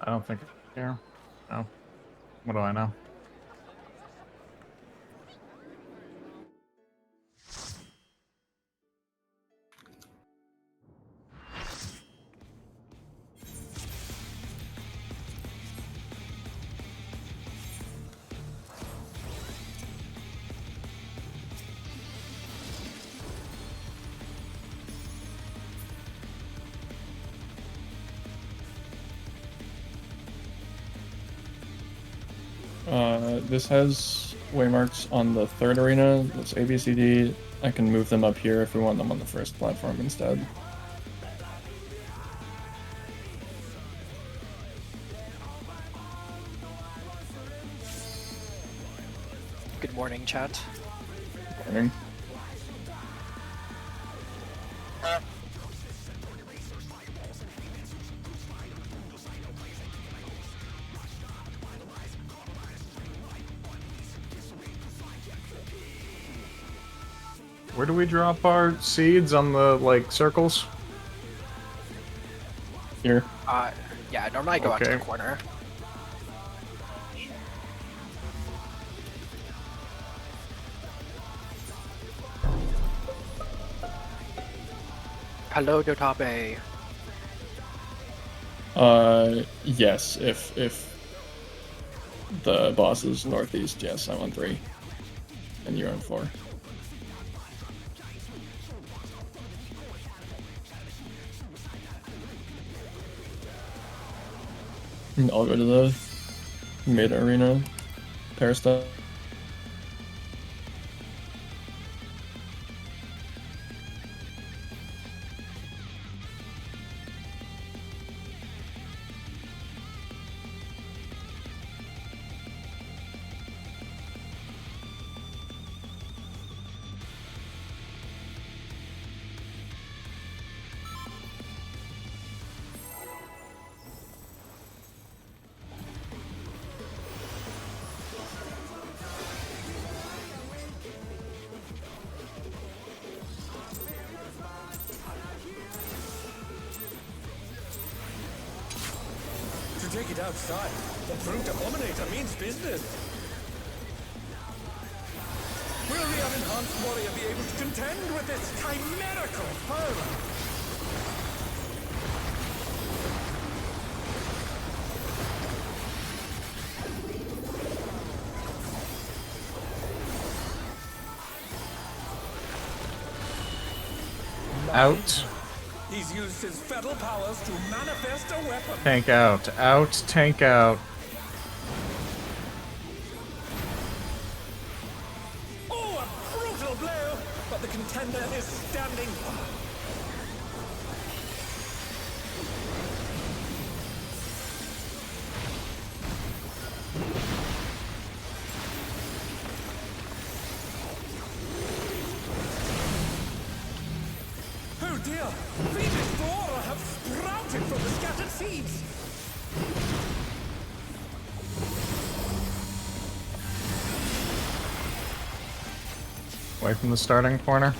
I don't think here. No. What do I know? This has waymarks on the third arena. That's A, B, C, D. I can move them up here if we want them on the first platform instead. Good morning, chat. Good morning. Where do we drop our seeds on the, like, circles? Here. Yeah, normally I go out to Okay. the corner. Hello, Dotabe. Yes, if the boss is northeast, yes, I'm on 3. And you're on 4. And I'll go to the mid arena peristyle. To take it outside, the brute abominator means business. Will the unenhanced warrior be able to contend with this chimerical foe? Out. He's used his fatal powers to manifest a weapon. Tank out. Out. Tank out. Oh, a brutal blow! But the contender is standing. Oh dear! Phoenix flora have sprouted from the scattered seeds! Away from the starting corner.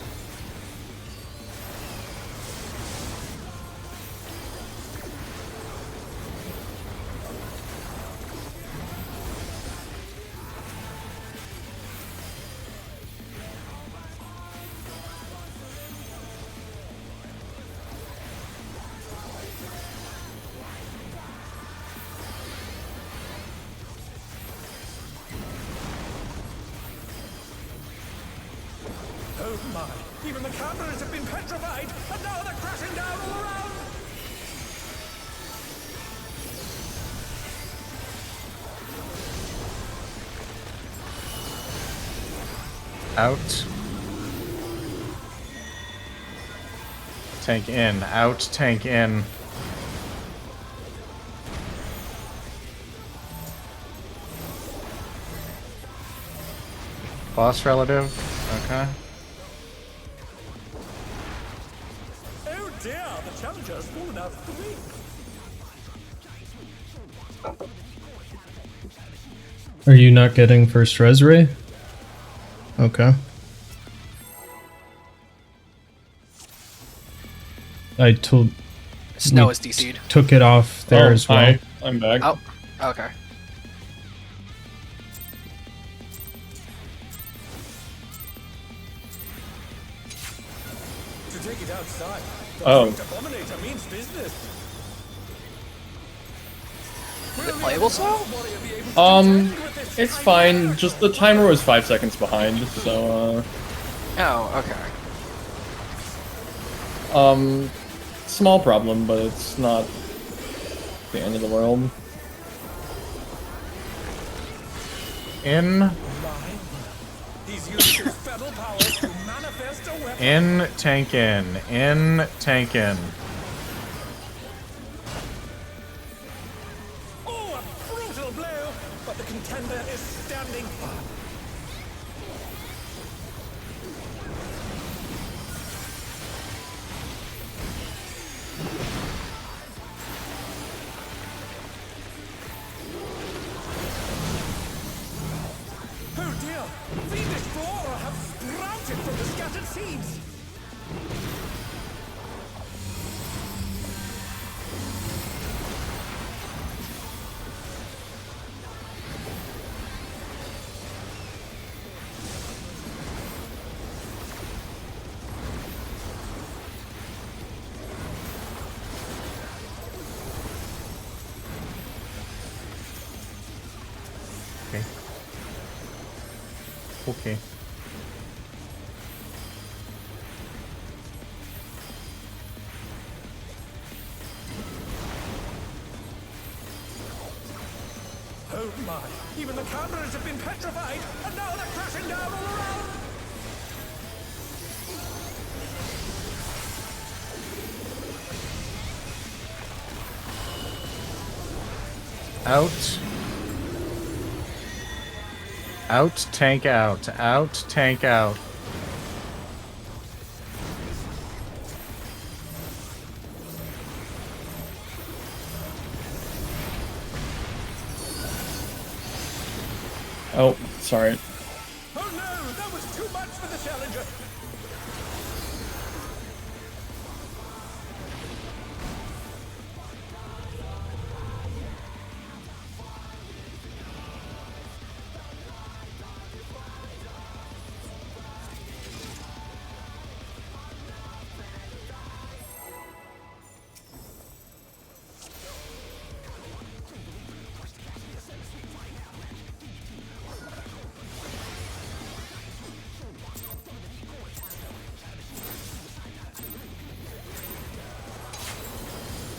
Oh my! Even the cameras have been petrified, and now they're crashing down all around! Out. Tank in. Out. Tank in. Boss relative. Okay. Oh dear! The challenger has fallen out of the ring! Are you not getting first res ray? Okay. I told Snow is DC'd. took it off there as well. I'm back. Oh, okay. To take it outside, the Oh. Brute Abominator means business. Is it playable so? It's fine. Just the timer was 5 seconds behind, so Oh, okay. small problem, but it's not the end of the world. In, He's used his feral powers to manifest a weapon. in, tank in, tank in. Oh, a brutal blow! But the contender is standing firm. Oh dear! Fiendish flora have sprouted from the scattered seeds! Okay. Okay. Oh my! Even the cameras have been petrified, and now they're crashing down all around! Out. Out, tank out. Out, tank out. Oh, sorry. Oh no! That was too much for the challenger!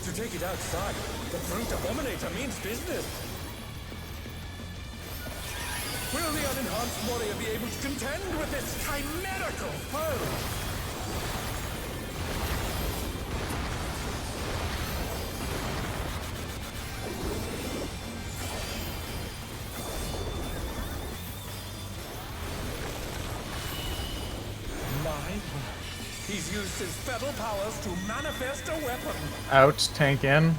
To take it outside, the Brute Abominator means business. Will the unenhanced warrior be able to contend with this chimerical foe? My word. He's used his feral powers to manifest a weapon. Out, tank in.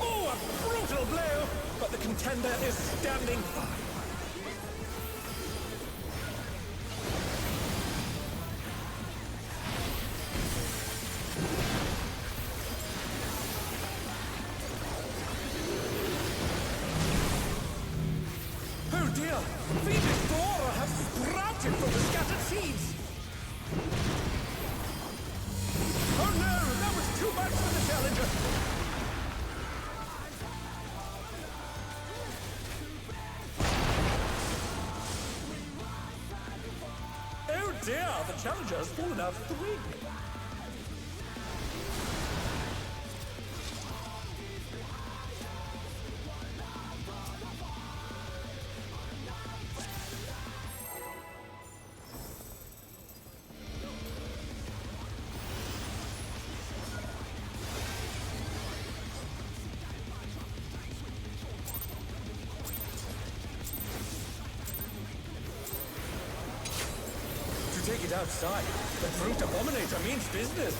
Oh, a brutal blow! But the contender is standing firm. Oh dear! Fiendish flora have sprouted from the scattered seeds! Oh no! That was too much for the challenger! Oh dear! The challenger has fallen out of the ring! To take it outside, the Brute Abominator means business.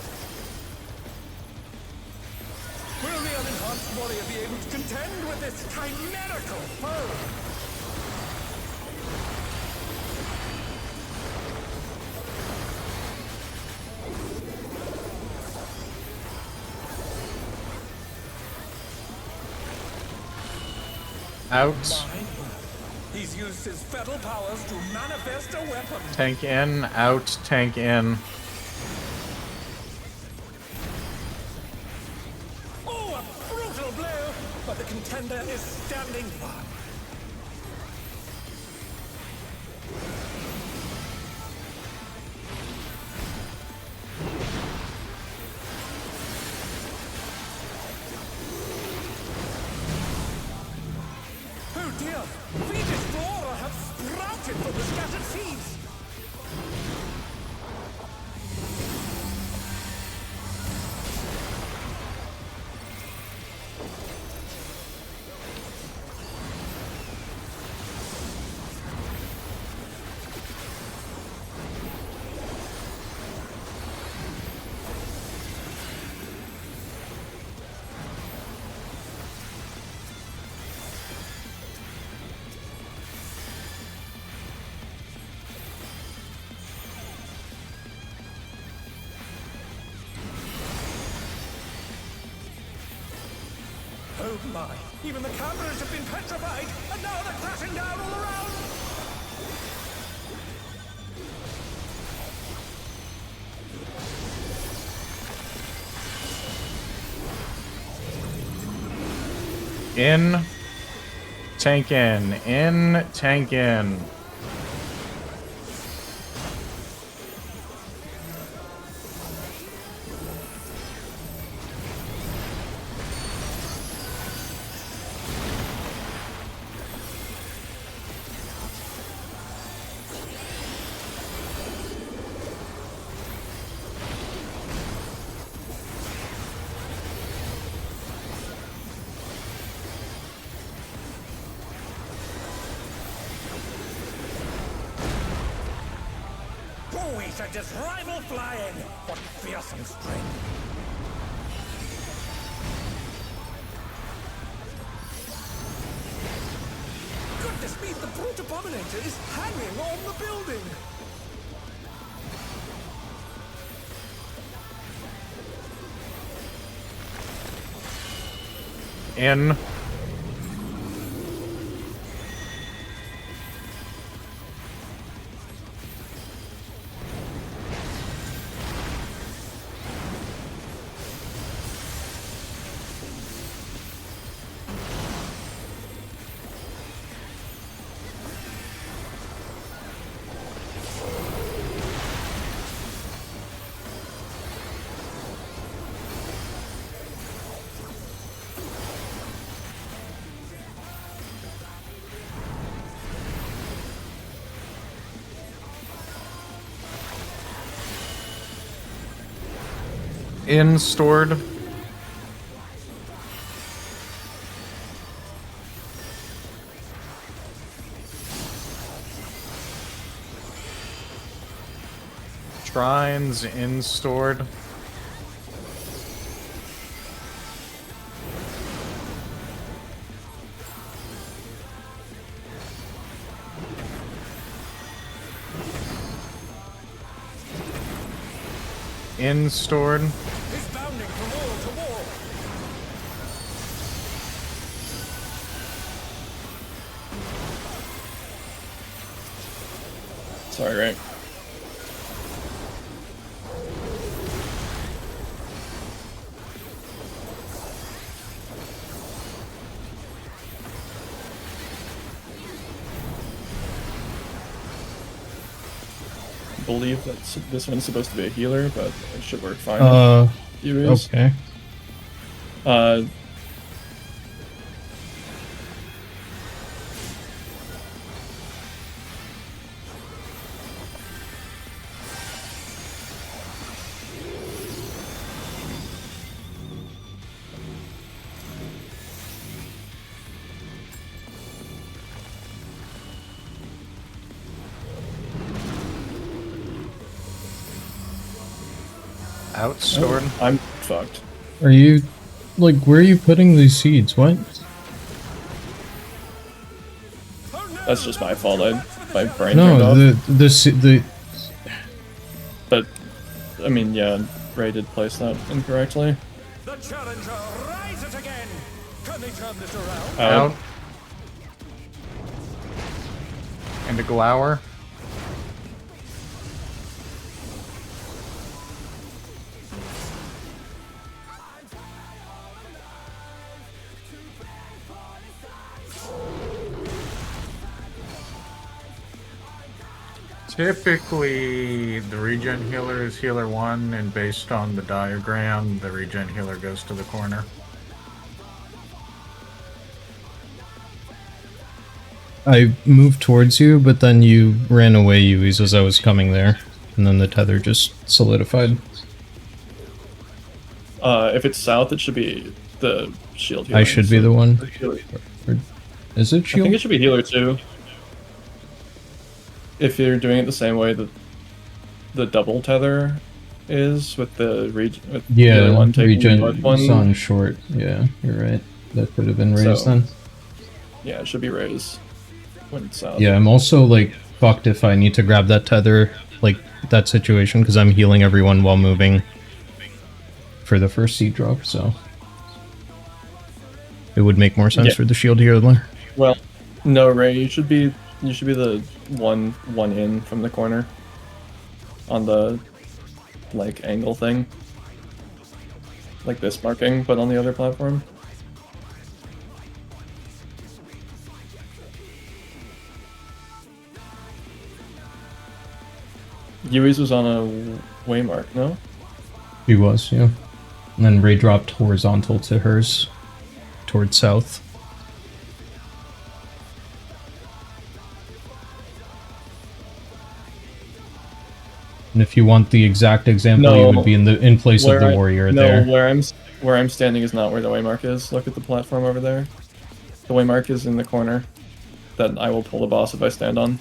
Will the unenhanced warrior be able to contend with this chimerical foe? Out. He's used his fetal powers to manifest a weapon. Tank in. Out. Tank in. Oh, a brutal blow! But the contender is standing firm. Oh dear! Venus flora have sprouted from the scattered seeds! Oh my! Even the cameras have been petrified, and now they're crashing down all around! In. Tank in. In. Tank in. We should just rival flying! What fearsome strength! Goodness me, the brute abominator is hanging on the building! In. In stored. Shrines in stored. In stored. He's bounding from wall to wall! Sorry, right? I believe that this one's supposed to be a healer, but it should work fine. Okay. Outstored. I'm fucked. Are you, like, where are you putting these seeds? What? That's just my fault. My brain turned No, off. the But, I mean, yeah, Ray did place that incorrectly. The challenger rises again! Can they turn this around? Out. Into Glower. Typically, the regen healer is healer 1, and based on the diagram, the regen healer goes to the corner. I moved towards you, but then you ran away, Yui's, as I was coming there. And then the tether just solidified. If it's south, it should be the shield healer. I should be the one. Or is it I shield? think it should be healer too. If you're doing it the same way that the double tether is with the regen, Yeah, the one taking the regen north one. is on short. Yeah, you're right. That could have been raised So- then. Yeah, it should be raised when it's south. Yeah, I'm also like fucked if I need to grab that tether, like that situation, because I'm healing everyone while moving for the first seed drop, so it would make more sense Yeah. for the shield healer. Well, no, Ray, you should be the one in from the corner on the like angle thing, like this marking, but on the other platform. Yui's was on a waymark, no? He was, yeah. And then Ray dropped horizontal to hers, towards south. And if you want the exact example, you would be in place of the warrior there. Where I'm standing is not where the waymark is. Look at the platform over there. The waymark is in the corner that I will pull the boss if I stand on.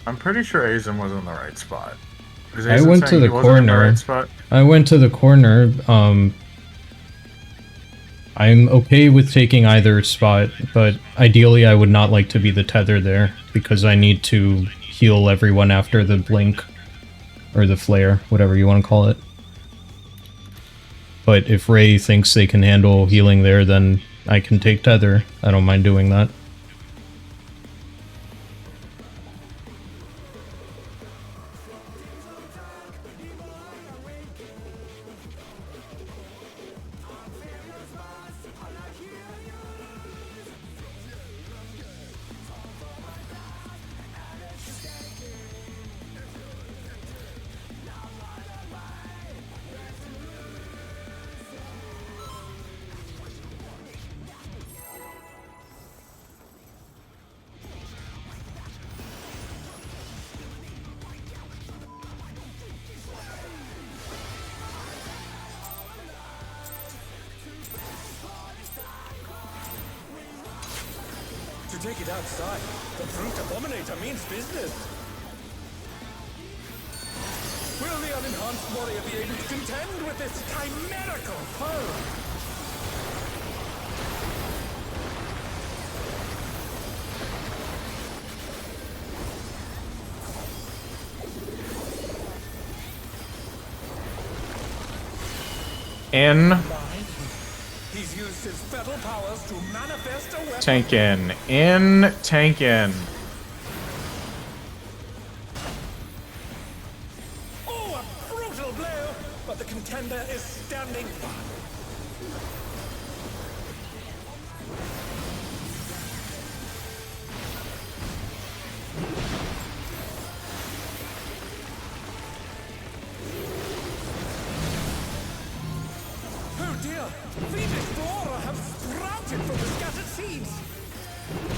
I'm pretty sure Azim was in the right spot. Is I Azim went to saying the he wasn't in the corner. right spot? I went to the corner. I'm okay with taking either spot, but ideally I would not like to be the tether there, because I need to heal everyone after the blink, or the flare, whatever you want to call it. But if Ray thinks they can handle healing there, then I can take tether. I don't mind doing that. To take it outside, the brute abominator means business. Will the unenhanced warrior be able to contend with this chimerical foe? In. He's used his fetal powers to manifest a weapon. Tank in. In. Tank in. Oh, a brutal blow! But the contender is standing firm. Oh dear! Phoenix flora have sprouted from the scattered seeds!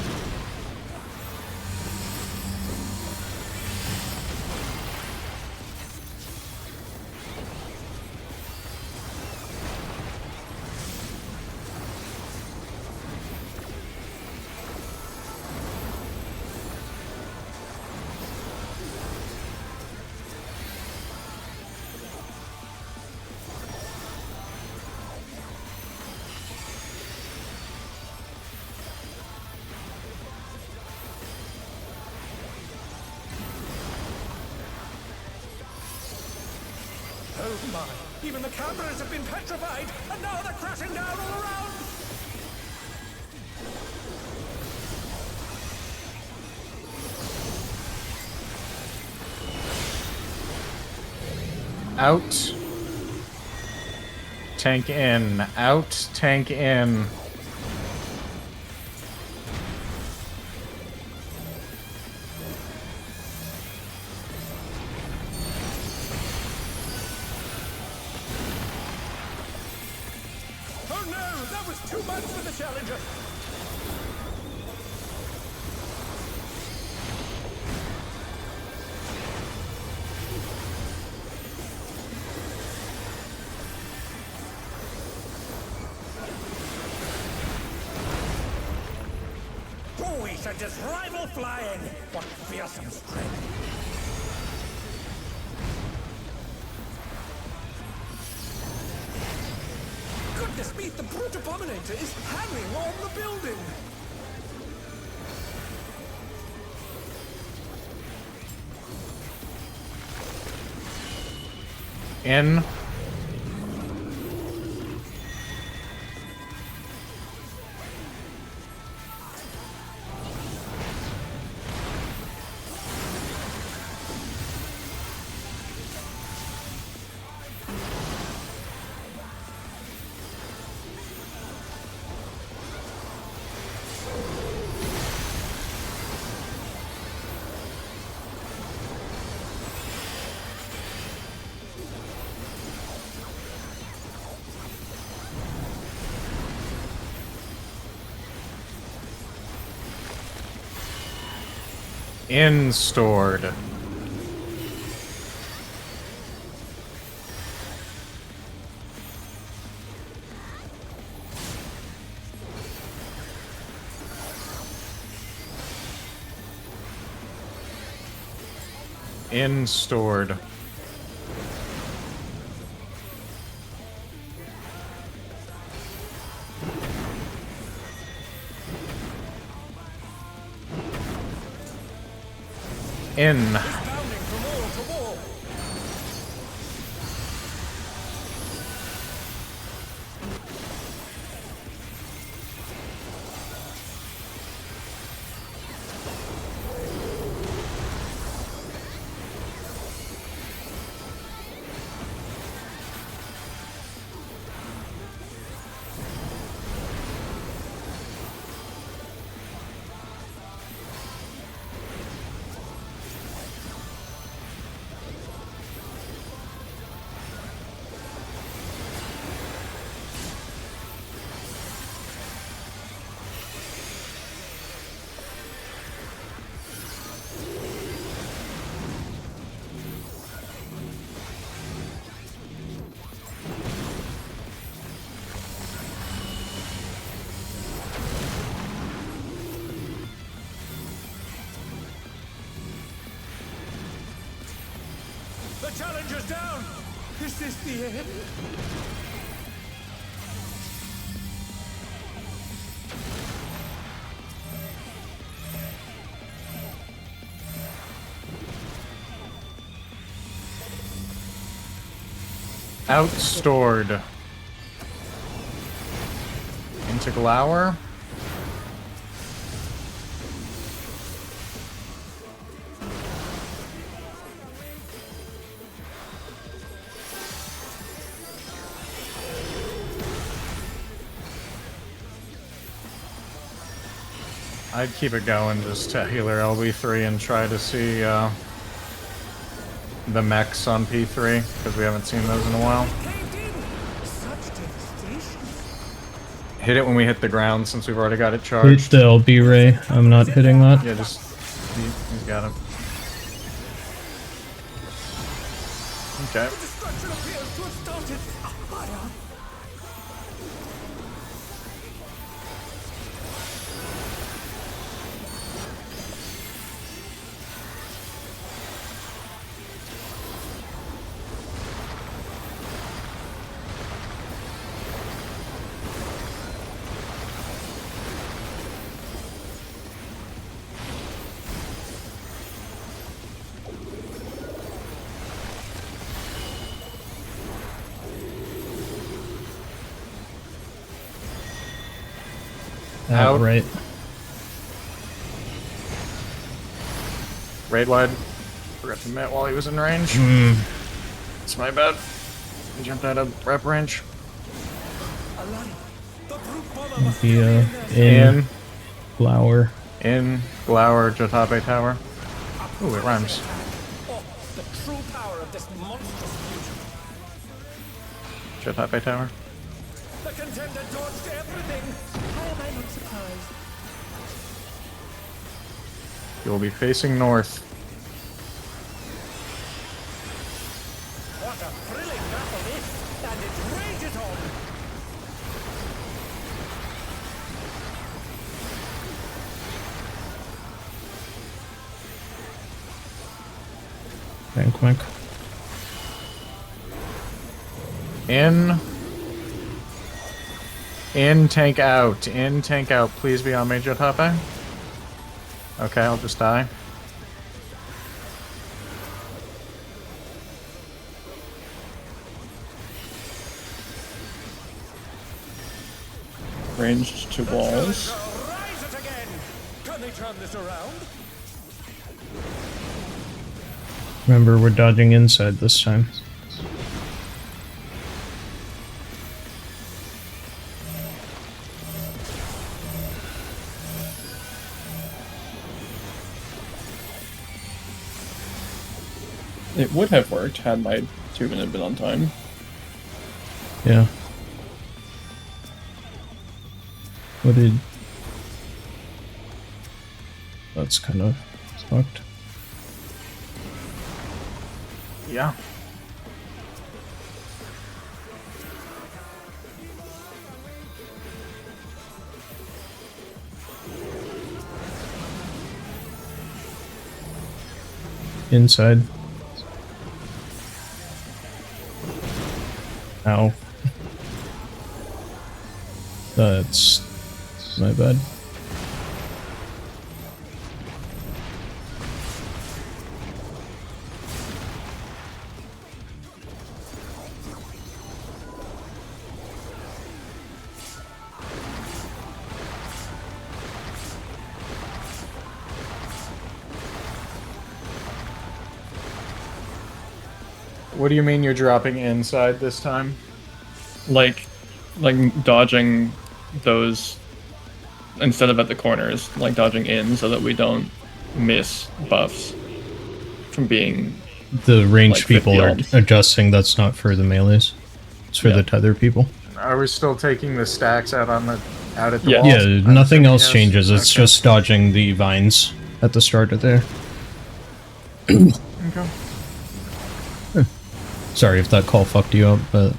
Oh my! Even the cameras have been petrified, and now they're crashing down all around! Out. Tank in. Out. Tank in. Oh no! That was too much for the Challenger! We should just rival flying! What fearsome strength! Goodness me, the brute abominator is hanging on the building! In. In stored. In stored. In. Bounding from wall to wall! The Challenger's down! Is this the end? Outstored. Into Glower. I'd keep it going just to healer LB3 and try to see the mechs on P3, because we haven't seen those in a while. Caved in! Such devastation! Hit it when we hit the ground, since we've already got it Hit charged. the LB ray. I'm not hitting that. Yeah, just... He's got him. Okay. The destruction appears to have started a fire! Out. Right. Raid wide. Forgot to met while he was in range. It's my bad. I jumped out of rep range. The In. flower. In. Glower. Jotabe Tower. Ooh, it rhymes. Oh, the true power of this monstrous fusion. Jotabe Tower. The contender dodged everything. Why am I not surprised? You will be facing north. What a thrilling battle this, and it rages on. Bank. In, tank out. In, tank out. Please be on me, Jotabe. Okay, I'll just die. Ranged to walls. Rise it again. Can they turn this around? Remember, we're dodging inside this time. It would have worked had my 2-minute been on time. Yeah. What did... That's kind of fucked. Yeah. Inside. Ow. That's my bad. What do you mean you're dropping inside this time? Like dodging those instead of at the corners, like dodging in so that we don't miss buffs from being. The ranged Like people 50 are ohms. adjusting, that's not for the melees. It's for Yeah. the tether people. Are we still taking the stacks out on the out at the Yeah. walls? Yeah, I'm nothing assuming else yes. changes, it's Okay. just dodging the vines at the start of there. Okay. Sorry if that call fucked you up, but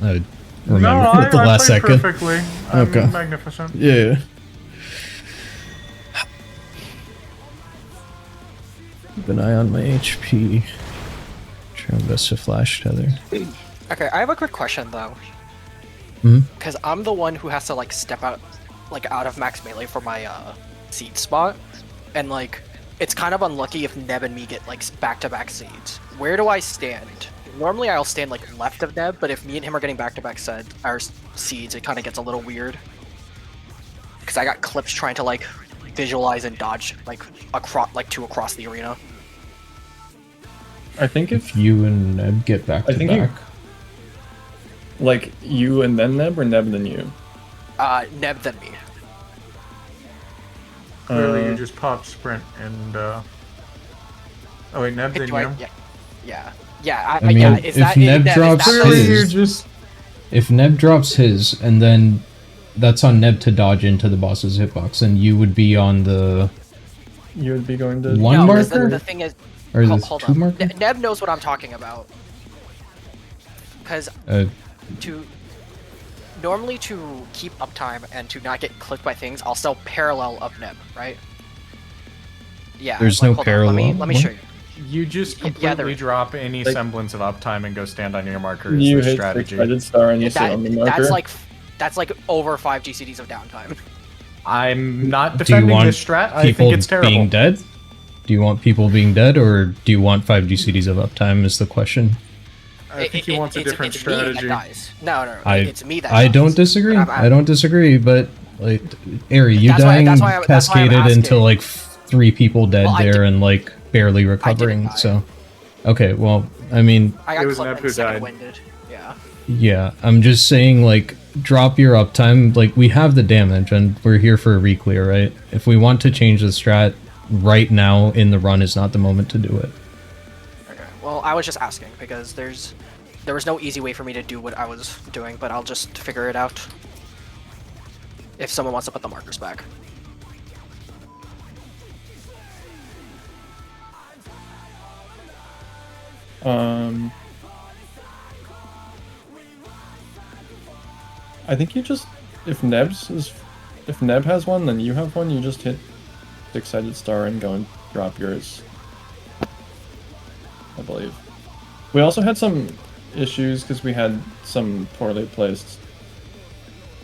I remember No, at the I last played second. perfectly. I'm Okay. magnificent. Yeah. Keep an eye on my HP. Try my best to flash tether. Okay, I have a quick question though. Mhm. Because I'm the one who has to like step out, like out of max melee for my seed spot, and like it's kind of unlucky if Neb and me get like back-to-back seeds. Where do I stand? Normally I'll stand like left of Neb, but if me and him are getting back-to-back seeds, it kind of gets a little weird. Because I got clips trying to like visualize and dodge like across the arena. I think If you and Neb get back I to think back. like you and then Neb or Neb and then you. Neb than me. Clearly, Uh, you just pop sprint and. Oh wait, Neb Hey, than do I- you. Yeah. I mean, yeah. if Neb drops Clearly, you his- just. If Neb drops his, and then that's on Neb to dodge into the boss's hitbox, and you would be on the You would be going to One No, 'cause marker? the thing is, or the hold two on. marker. Neb knows what I'm talking about. Because normally to keep uptime and to not get clipped by things, I'll sell parallel of Neb, right? Yeah. There's no hold on, parallel. Let me show you. You just Yeah, completely there- drop any Like- semblance of uptime and go stand on your marker. Is you the hit strategy. six-sided star and you sit on the marker. That's like over 5 GCDs of downtime. I'm not Do you defending want this strat. I people think it's terrible. being dead? Do you want people being dead, or do you want 5 GCDs of uptime? Is the question. I think he wants a different it's me strategy. that dies. No, I it's me that I dies. don't disagree. But I don't disagree, but Like, Ari, you That's why- dying that's why I'm cascaded into asking. like 3 people dead Well, I there did- and like barely die. recovering. So, okay, well, I mean, I It got was clipped Neb and who second died. winded. Yeah. yeah, I'm just saying, like, drop your uptime. Like, we have the damage, and we're here for a reclear, right? If we want to change the strat right now in the run is not the moment to do it. Okay. Well, I was just asking because there was no easy way for me to do what I was doing, but I'll just figure it out. If someone wants to put the markers back. I think you just if Neb has one, then you have one. You just hit 6-sided star and go and drop yours. I believe. We also had some issues because we had some poorly placed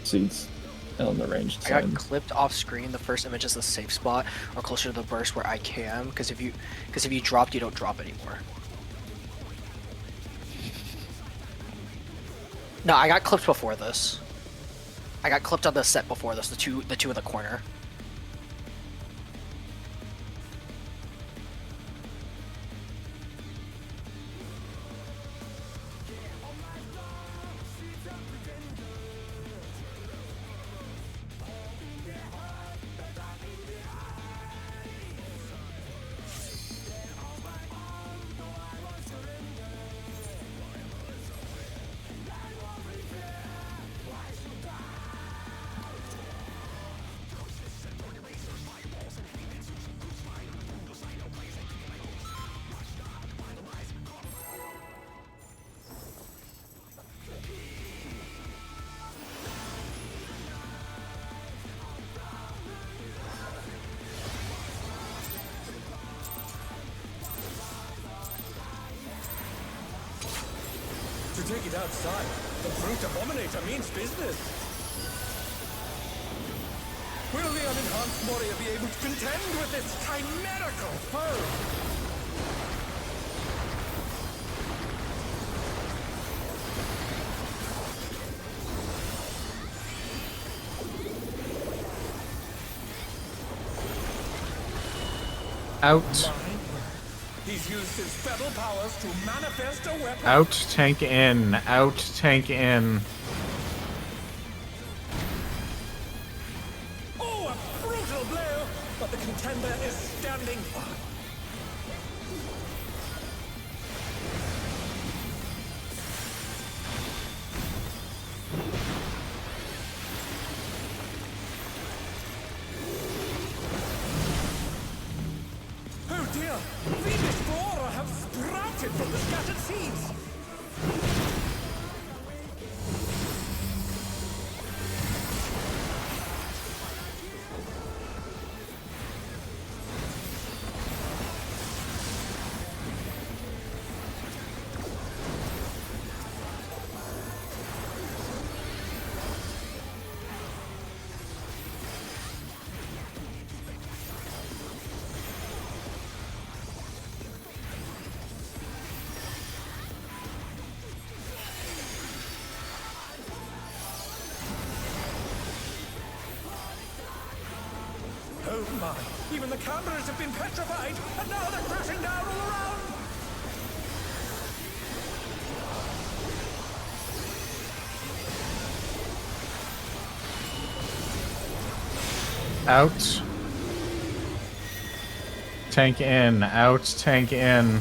seats on the ranged I side. got clipped off screen. The first image is the safe spot or closer to the burst where I can. Because if you dropped, you don't drop anymore. No, I got clipped before this. I got clipped on the set before this. The two in the corner. To take it outside, the brute abominator means business. Will the unenhanced warrior be able to contend with this chimerical foe? Out. He's used his feral powers to manifest a weapon. Out, tank in. Out, tank in. Oh, a brutal blow! But the contender is standing firm. Oh dear! Fiendish flora have sprouted from the scattered seeds! Oh my! Even the cameras have been petrified, and now they're crashing down all around! Out. Tank in. Out, tank in.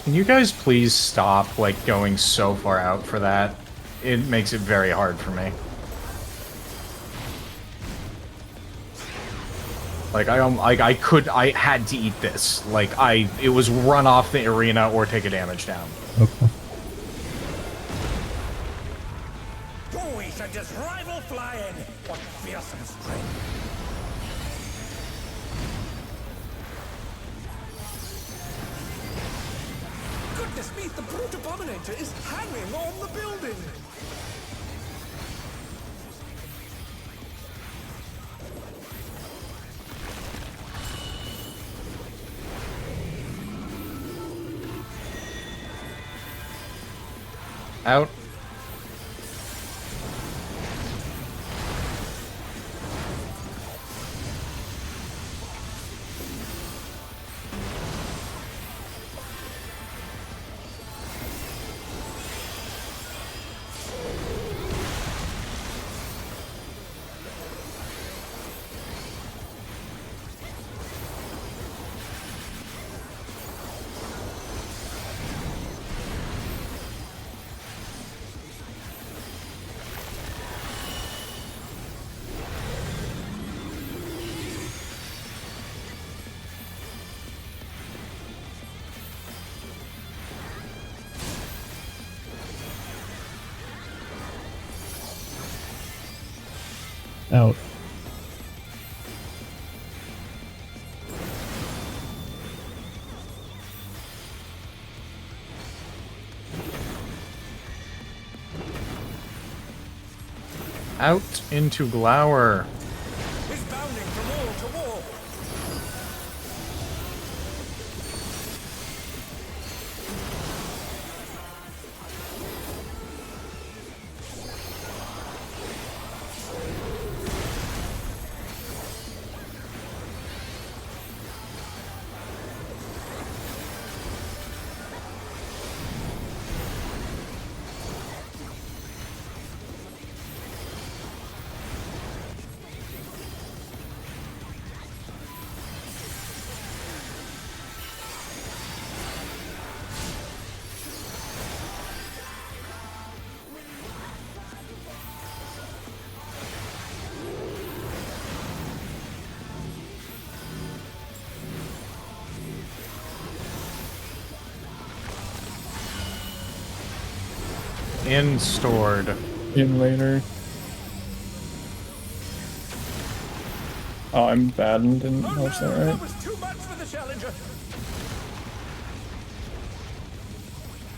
Can you guys please stop, like, going so far out for that? It makes it very hard for me. Like, I had to eat this. Like, it was run off the arena or take a damage down. Okay. Oh, we should just rival flying! What fearsome strength! Goodness me, the brute abominator is hanging on the building! Out. Out. Out into Glower. is bounding from wall to wall. In stored. In later. Oh, I'm bad and didn't Oh watch no, that that right. was too much for the challenger.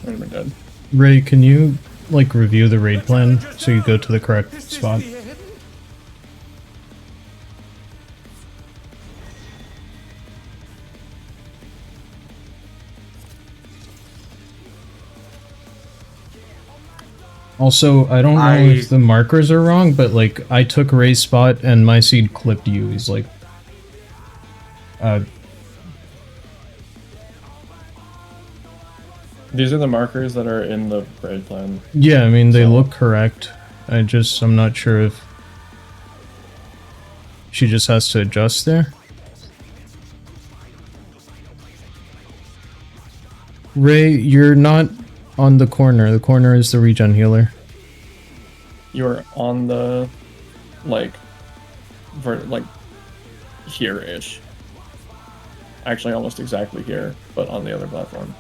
Wait, we're dead. Ray, can you, like, review the raid plan so you go to the correct Is this spot? the end? Also, I don't know if the markers are wrong, but, like, I took Ray's spot and my seed clipped you. He's like... These are the markers that are in the raid plan. Yeah, I mean, they look correct. I'm not sure if... She just has to adjust there. Ray, you're not on the corner. The corner is the regen healer. You're on the, like, here-ish. Actually, almost exactly here, but on the other platform.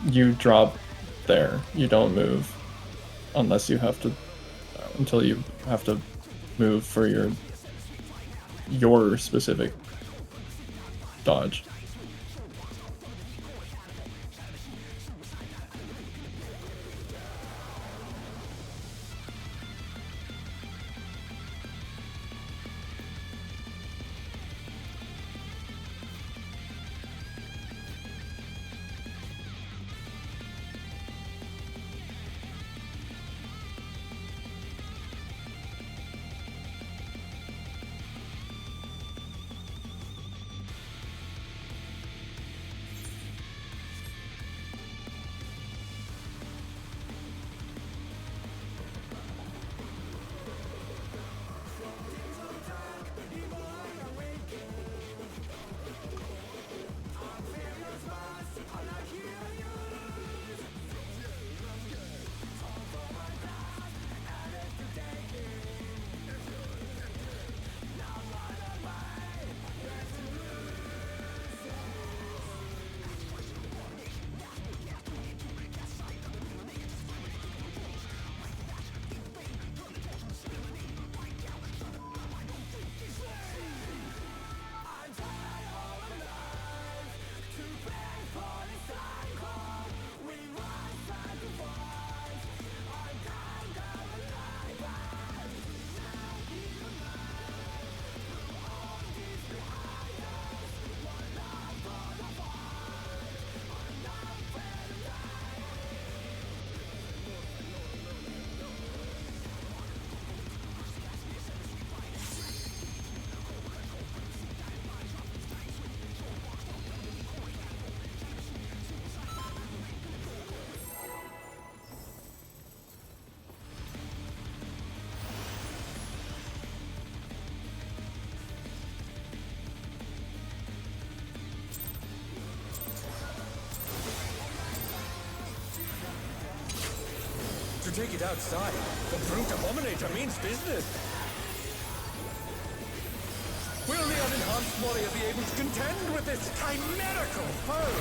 You drop there. You don't move unless you have to, until you have to move for your specific dodge. take it outside, the brute abominator means business. Will the unenhanced warrior be able to contend with this chimerical foe?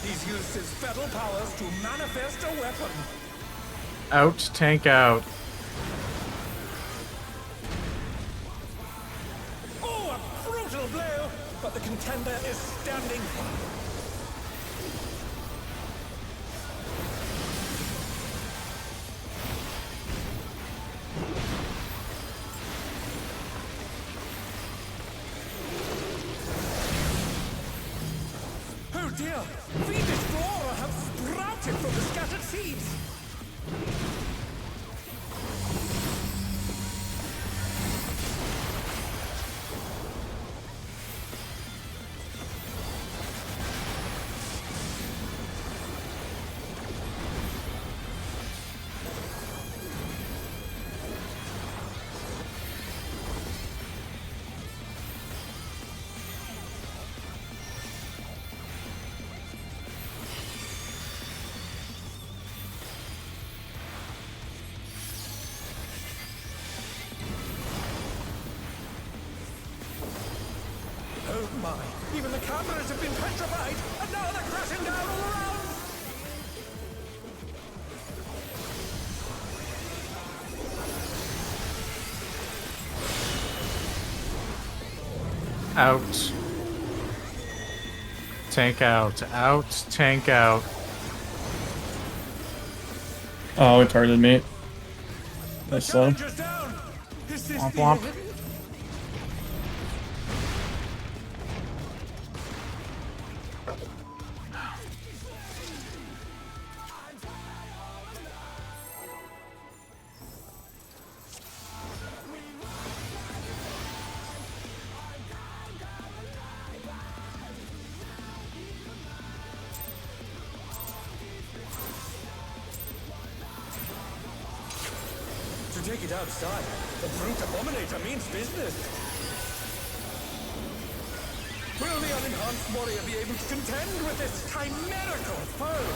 He's used his fetal powers to manifest a weapon. Out, tank out. Oh, a brutal blow! But the contender is standing. Oh dear! Fiendish flora have sprouted from the scattered seeds! Oh my! Even the cameras have been petrified, and now they're crashing down all around! Out. Tank out. Out, tank out. Oh, it targeted me. Nice slow. Challenger's down! Is this Womp the womp. end? To take it outside, the brute abominator means business. Will the unenhanced warrior be able to contend with this chimerical foe?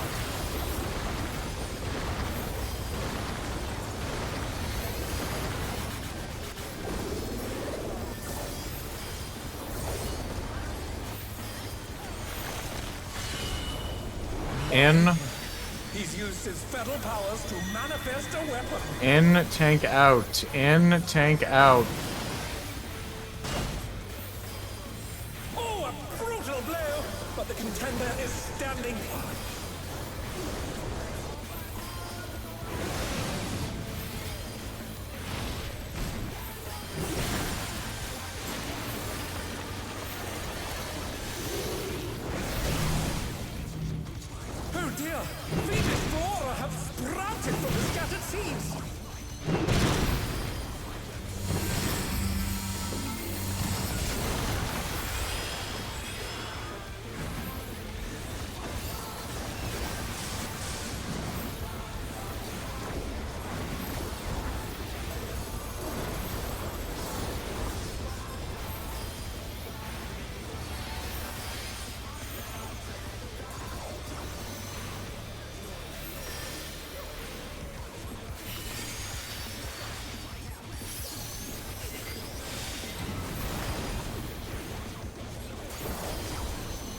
In. He's used his fetal powers to manifest a weapon. In, tank out. In, tank out. Oh, a brutal blow! But the contender is standing. Oh dear! Fiendish flora have sprouted from the scattered seeds!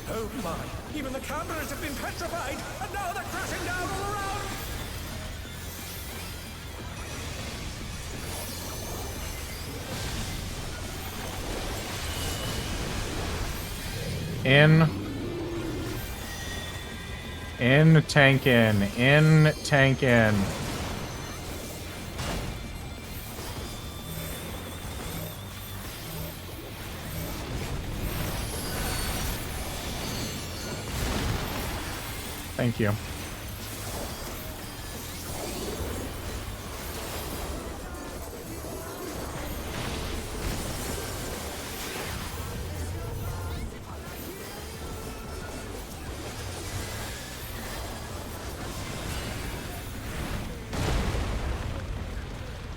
Oh my! Even the cameras have been petrified, and now they're crashing down all around! In. In, tank in. In, tank in. Thank you.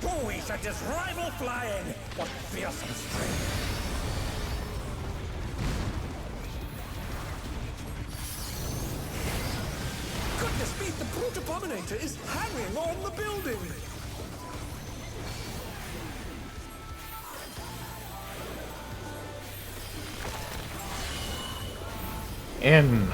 Who we set his rival flying? What fearsome strength! Goodness me, the brute abominator is hanging on the building! In.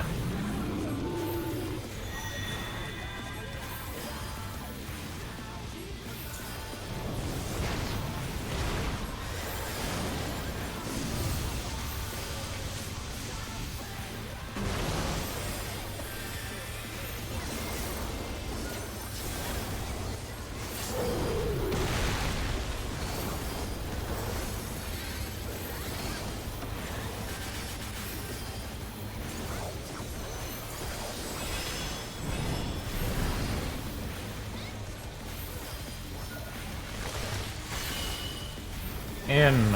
In.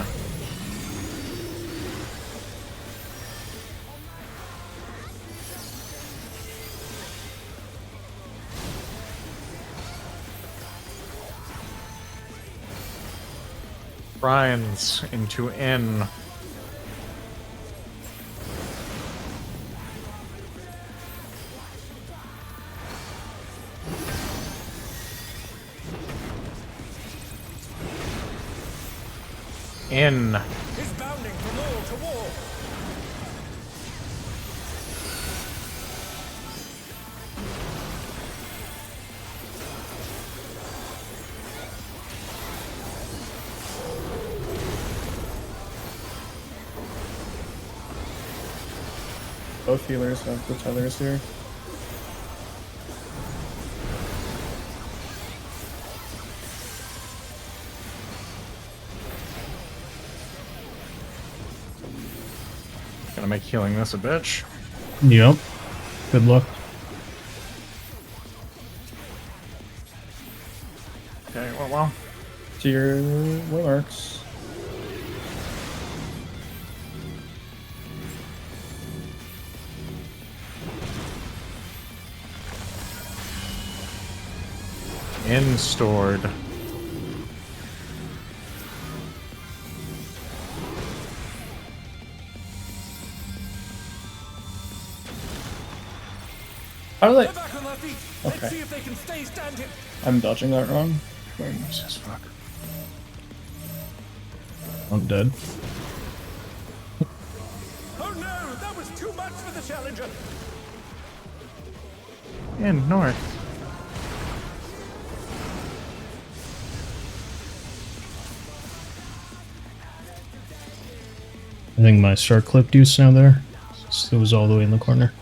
Brian's into N. In. He's bounding from wall to wall. Both healers have the tethers here. Gonna make healing this a bitch. Yep. Good luck. Okay, well. To your Warmarks. In stored. How do They're they? back on their feet. Okay. Let's see if they can stay standing. I'm dodging that wrong. Jesus fuck. I'm dead. Oh no, that was too much for the challenger. In north. I think my start clip use now there. So it was all the way in the corner.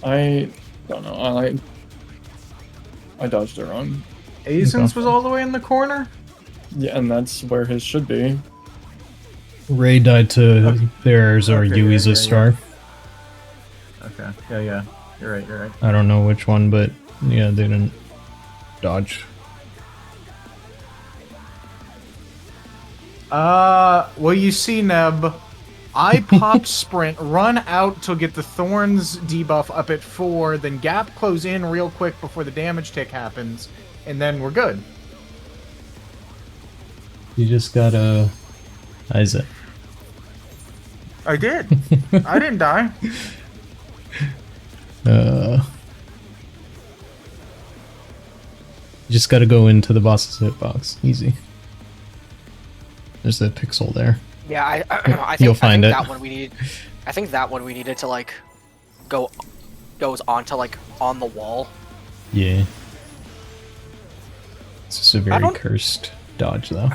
I don't know. I dodged it wrong. Azen's was all the way in the corner? Yeah, and that's where his should be. Ray died to theirs or Okay, Yui's yeah, a yeah, star. Okay, yeah. You're right, you're right. I don't know which one, but yeah, they didn't dodge. Well, you see, Neb, I popped sprint, run out to get the Thorns debuff up at 4, then gap close in real quick before the damage tick happens, and then we're good. You just gotta... Isaac. I did. I didn't die. You just gotta go into the boss's hitbox. Easy. There's the pixel there. Yeah, I You'll think find it. that one we needed. I think that one we needed to like goes onto like on the wall. Yeah. It's just a very don't- cursed dodge, though.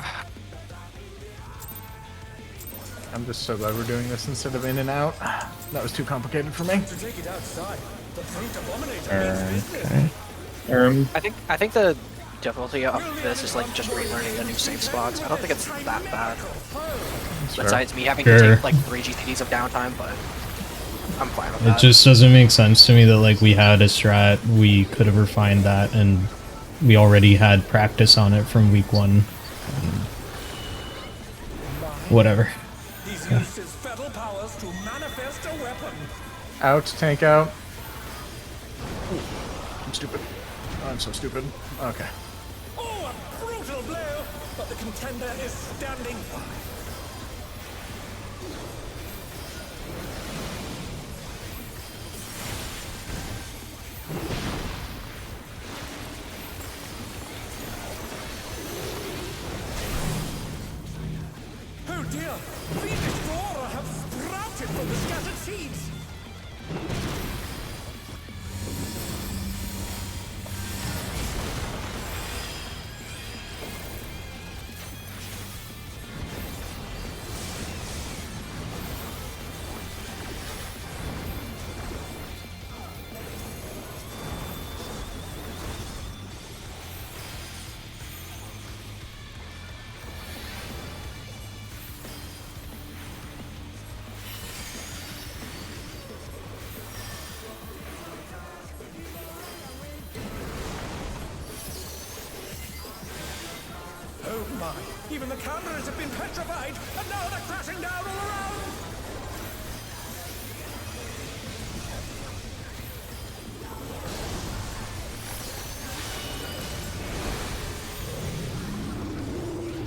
I'm just so glad we're doing this instead of in and out. That was too complicated for me. To take it outside, the brute abominator means business. Okay. I think the difficulty of this is like just relearning the new save spots. I don't think it's that bad. Besides me having to Sure. take like 3 GPDs of downtime, but I'm fine with It that. just doesn't make sense to me that, like, we had a strat, we could have refined that, and we already had practice on it from week 1. Whatever. He's used his fetal powers to manifest a weapon. Out, tank out. I'm stupid. I'm so stupid. Okay. Oh, a brutal blow! But the contender is standing by. Oh dear! Fiendish flora have sprouted from the scattered seeds! Oh my! Even the cameras have been petrified, and now they're crashing down all around!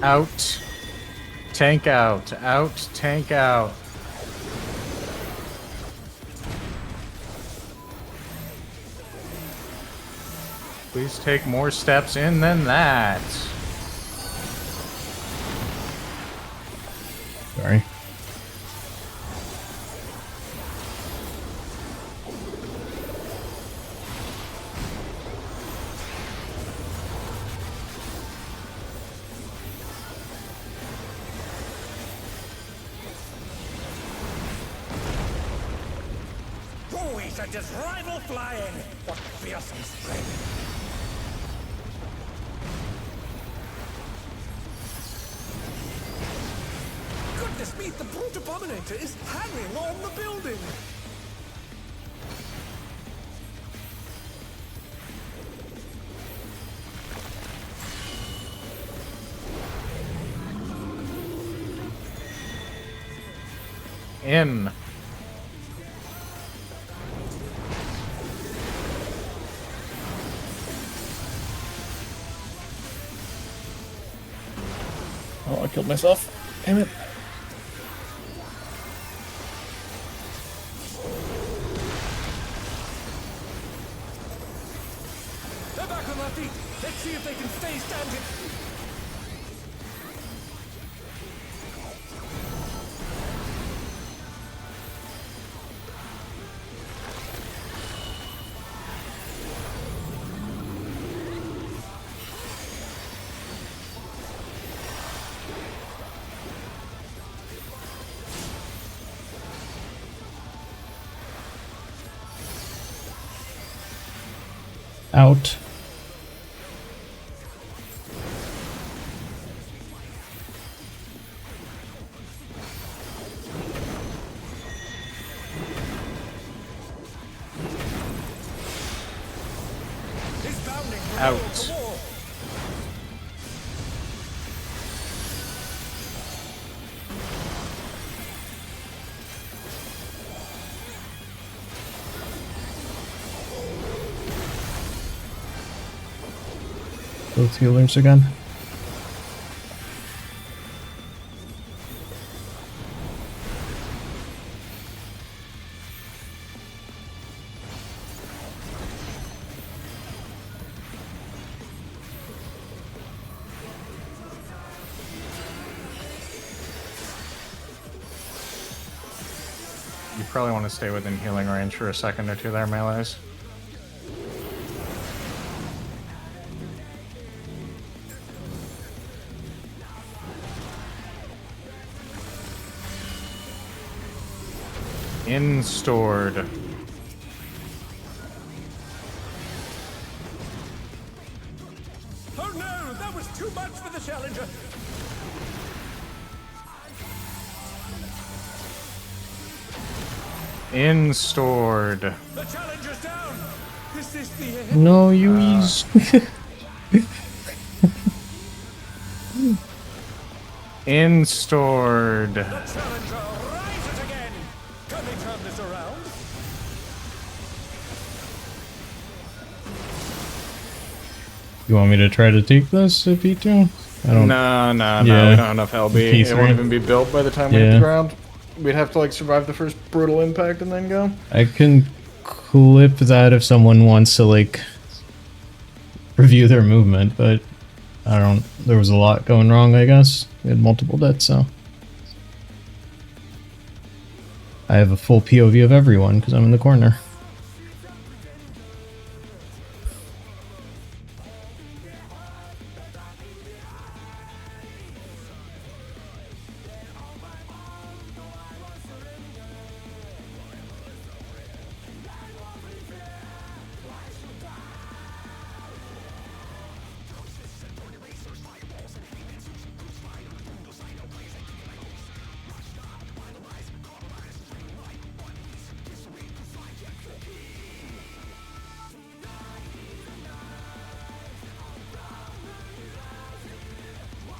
Out. Tank out. Out. Tank out. Please take more steps in than that. Sorry. Oh, he sent his rival flying! What fearsome strength! Goodness me, the brute abominator is hanging on the building! In. Oh, I killed myself. Damn it. They're back on their feet! Let's see if they can stay standing! Out. He's bounding from Out. wall to wall. Both healers again. You probably want to stay within healing range for a second or two there, melees. In stored. Oh no, that was too much for the challenger! In stored. The challenger's down! Is this the end? No, Yui's. In stored. The challenger rises again! Can they turn this around? You want me to try to take this if you do? I don't. No, Yeah. we don't have enough LB. Keith, It won't right? even be built by the time we hit Yeah. the ground. We'd have to like survive the first brutal impact and then go. I can clip that if someone wants to like review their movement, but I don't. There was a lot going wrong, I guess. We had multiple deaths, so I have a full POV of everyone because I'm in the corner.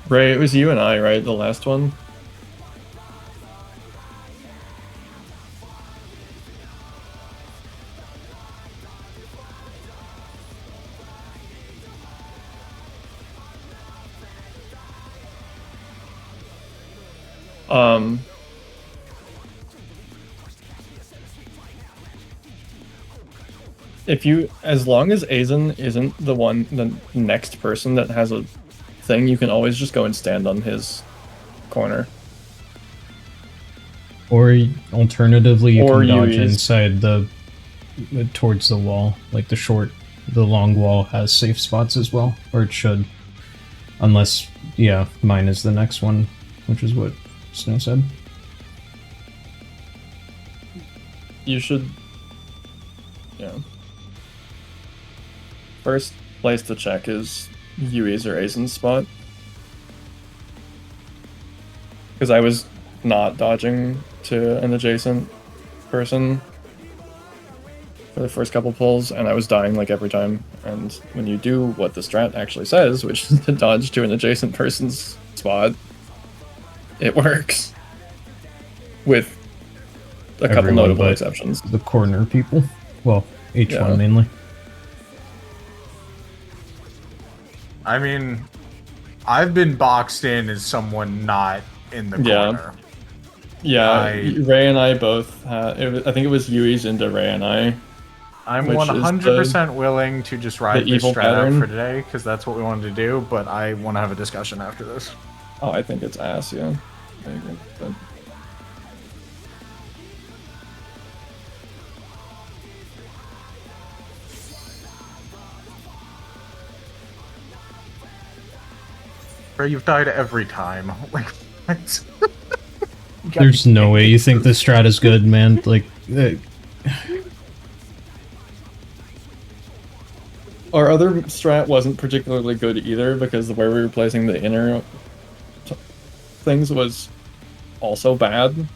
Ray, it was you and I, right? The last one? If you, as long as Aizen isn't the next person that has a thing, you can always just go and stand on his corner. Or alternatively, you Or can dodge use- inside towards the wall. Like the long wall has safe spots as well, or it should. Unless, yeah, mine is the next one, which is what Snow said. You should, yeah. First place to check is Yui's or Aizen's spot. Because I was not dodging to an adjacent person for the first couple pulls, and I was dying like every time. And when you do what the strat actually says, which is to dodge to an adjacent person's spot, it works. With a couple Everyone notable but exceptions. The corner people. Well, H1 Yeah. mainly. I mean, I've been boxed in as someone not in the Yeah. corner. Yeah, Ray and I both had, I think it was Yui's into Ray and I. I'm Which is 100% willing to just ride the this evil strat out pattern. for today, because that's what we wanted to do, but I want to have a discussion after this. Oh, I think it's ass, yeah. I agree. But Bro, you've died every time. Like, what? You gotta There's be no kidding way me. you think this strat is good, man. Like, our other strat wasn't particularly good either, because the way we were placing the inner things was also bad.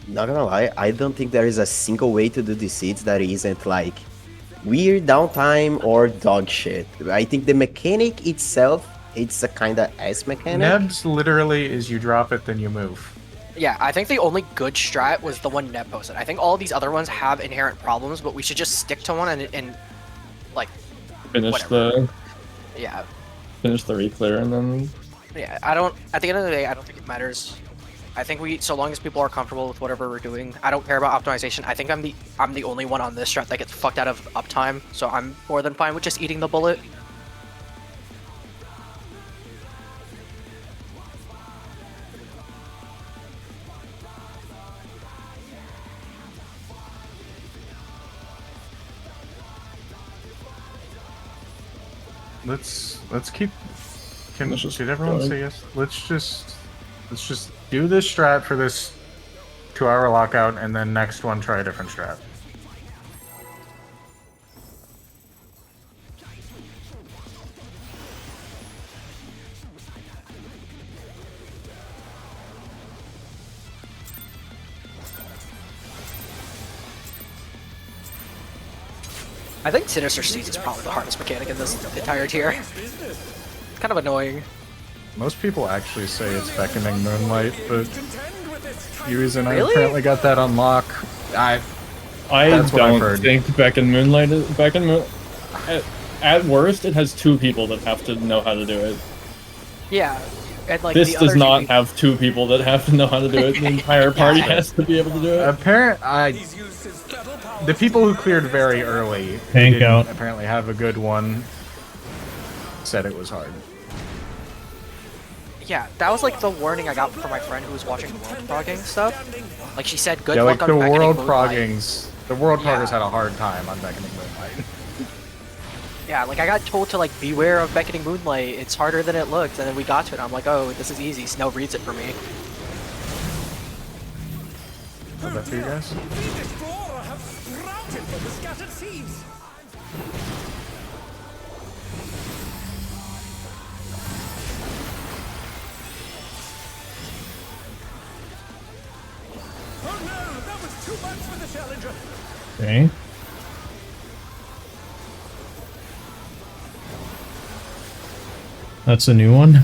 Not gonna lie, I don't think there is a single way to do the seeds that isn't like weird downtime or dog shit. I think the mechanic itself, it's a kind of ass mechanic. Nebs literally is you drop it, then you move. Yeah, I think the only good strat was the one Neb posted. I think all these other ones have inherent problems, but we should just stick to one and like, Finish Whatever. yeah. finish the reclear and then Yeah, I don't. At the end of the day, I don't think it matters. I think so long as people are comfortable with whatever we're doing. I don't care about optimization. I think I'm the only one on this strat that gets fucked out of uptime, so I'm more than fine with just eating the bullet. Let's keep. Let's just Did everyone go. say yes? Let's just do this strat for this 2-hour lockout, and then next one try a different strat. I think Sinister Seeds is probably the hardest mechanic in this entire tier. It's kind of annoying. Most people actually say it's Beckoning Moonlight, but Yui's and I Really? apparently got that on lock. I That's what I've don't heard. think Beck and Moonlight is at worst it has 2 people that have to know how to do it. Yeah, and like This the does other two not people- have 2 people that have to know how to do it. The entire party has to be able to do it. He's used his fetal power The people who cleared very early who Tank didn't out. apparently have a good one said it was hard. Yeah, that was like the warning I got from my friend who was watching the world progging stuff. Like she said, good Yeah, luck like on the beckoning world Moonlight. proggings, the world Yeah. proggers had a hard time on beckoning moonlight. Yeah, like I got told to like beware of beckoning moonlight. It's harder than it looks, and then we got to it. And I'm like, oh, this is easy. Snow reads it for me. Is that for you guys? The Explorer have sprouted from the scattered seeds. Oh no, that was too much for the Challenger. Okay. That's a new one.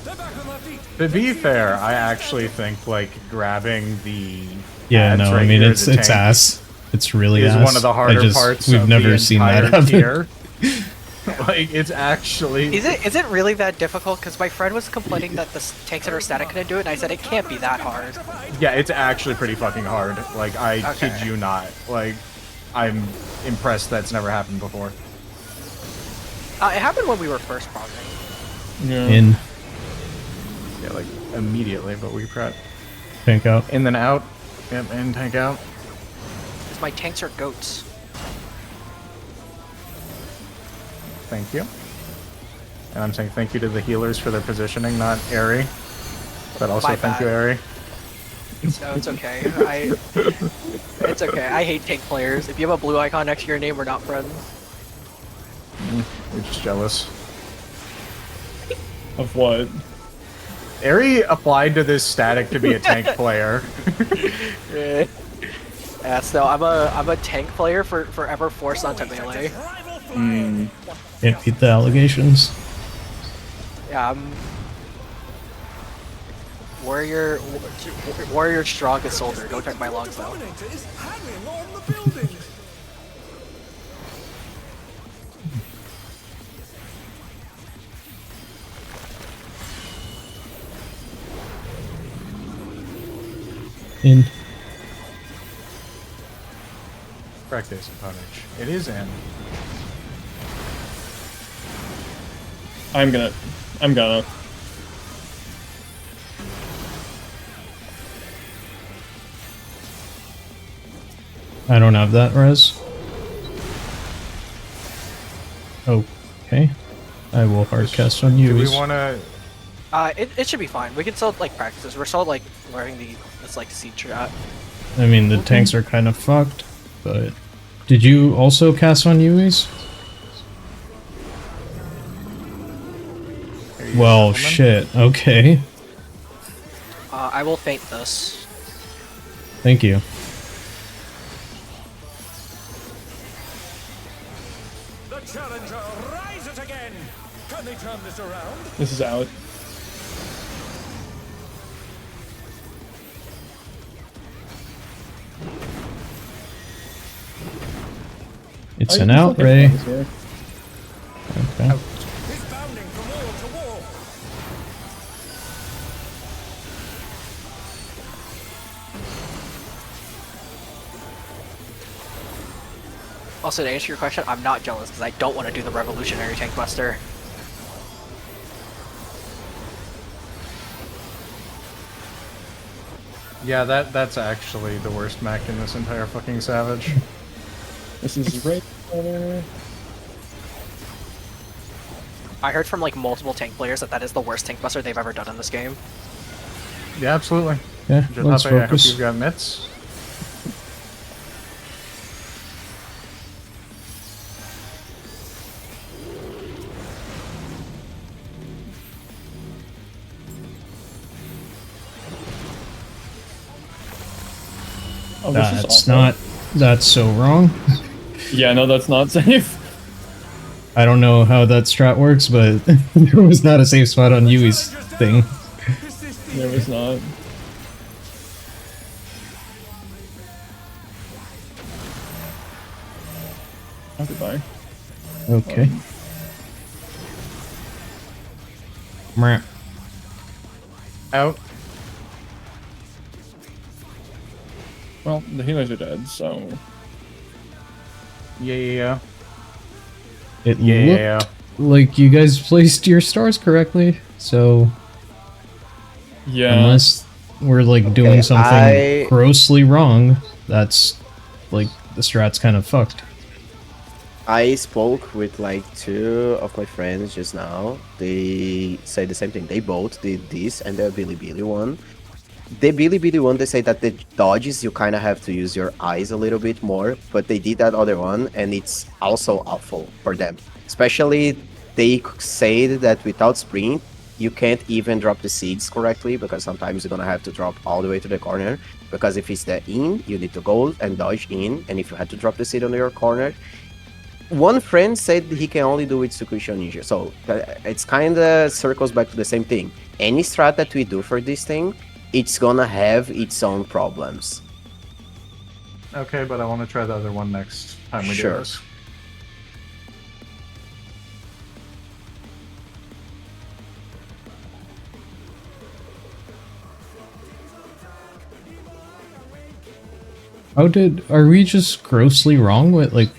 They're back on their feet. To be fair, I actually think like grabbing the Yeah, ads no, right I mean here, it's the it's tank, ass. It's really is ass. one of the harder parts. We've of never the seen that entire happen. tier. Like it's actually. Is it really that difficult? Because my friend was complaining that the tanks that are static couldn't do it, and I said it can't be that hard. Yeah, it's actually pretty fucking hard. Like I kid Okay. you not. Like I'm impressed that's never happened before. It happened when we were first progging. Yeah. In, Yeah, like immediately, but we prep. tank out. In then out. Yep, in tank out. Because my tanks are goats. Thank you. And I'm saying thank you to the healers for their positioning, not Airy. But also My thank bad. you, Airy. So it's okay. It's okay. I hate tank players. If you have a blue icon next to your name, we're not friends. You're just jealous. Of what? Airy applied to this static to be a tank player. Yeah, so I'm a tank player for forever forced onto melee. Rival flying. Can't beat the allegations. Yeah, I'm warrior strongest soldier. Don't check my logs though. Dominator is hanging on the buildings. In. Practice punch. It is in. I'm gonna. I don't have that res. Okay. I will hardcast on you. Do we want to? It should be fine. We can still like practice this. We're still like learning this like seed strat. I mean, the tanks are kind of fucked, but... Did you also cast on Yui's? Well, shit. Okay. I will feint this. Thank you. The Challenger rises again. Can they turn this around? This is out. It's an outright. Here. Okay. He's bounding from wall to wall. Also, to answer your question, I'm not jealous because I don't want to do the revolutionary tank buster. Yeah, that's actually the worst mech in this entire fucking Savage. This is right there. I heard from like multiple tank players that is the worst tank buster they've ever done in this game. Yeah, absolutely. Yeah, let's Jatape, I hope focus. you've got mitts. Oh, this is That's awful. not... That's so wrong. Yeah, no, that's not safe. I don't know how that strat works, but there was not a safe spot on Yui's thing. Is this the There was not. Goodbye. Okay. Meh. Out. Well, the healers are dead, so Yeah. It Yeah. looked like you guys placed your stars correctly, so yeah. unless we're like doing something I- grossly wrong, that's like the strat's kind of fucked. I spoke with like 2 of my friends just now. They say the same thing. They both did this and the Bilibili one. The Bilibili one, they say that the dodges you kind of have to use your eyes a little bit more, but they did that other one and it's also awful for them. Especially they said that without sprint, you can't even drop the seeds correctly because sometimes you're gonna have to drop all the way to the corner. Because if it's the in, you need to go and dodge in, and if you had to drop the seed on your corner, one friend said he can only do it Tsukushio Ninja, so it's kind of circles back to the same thing. Any strat that we do for this thing, it's gonna have its own problems. Okay, but I want to try the other one next time we do Sure. this. Are we just grossly wrong with like,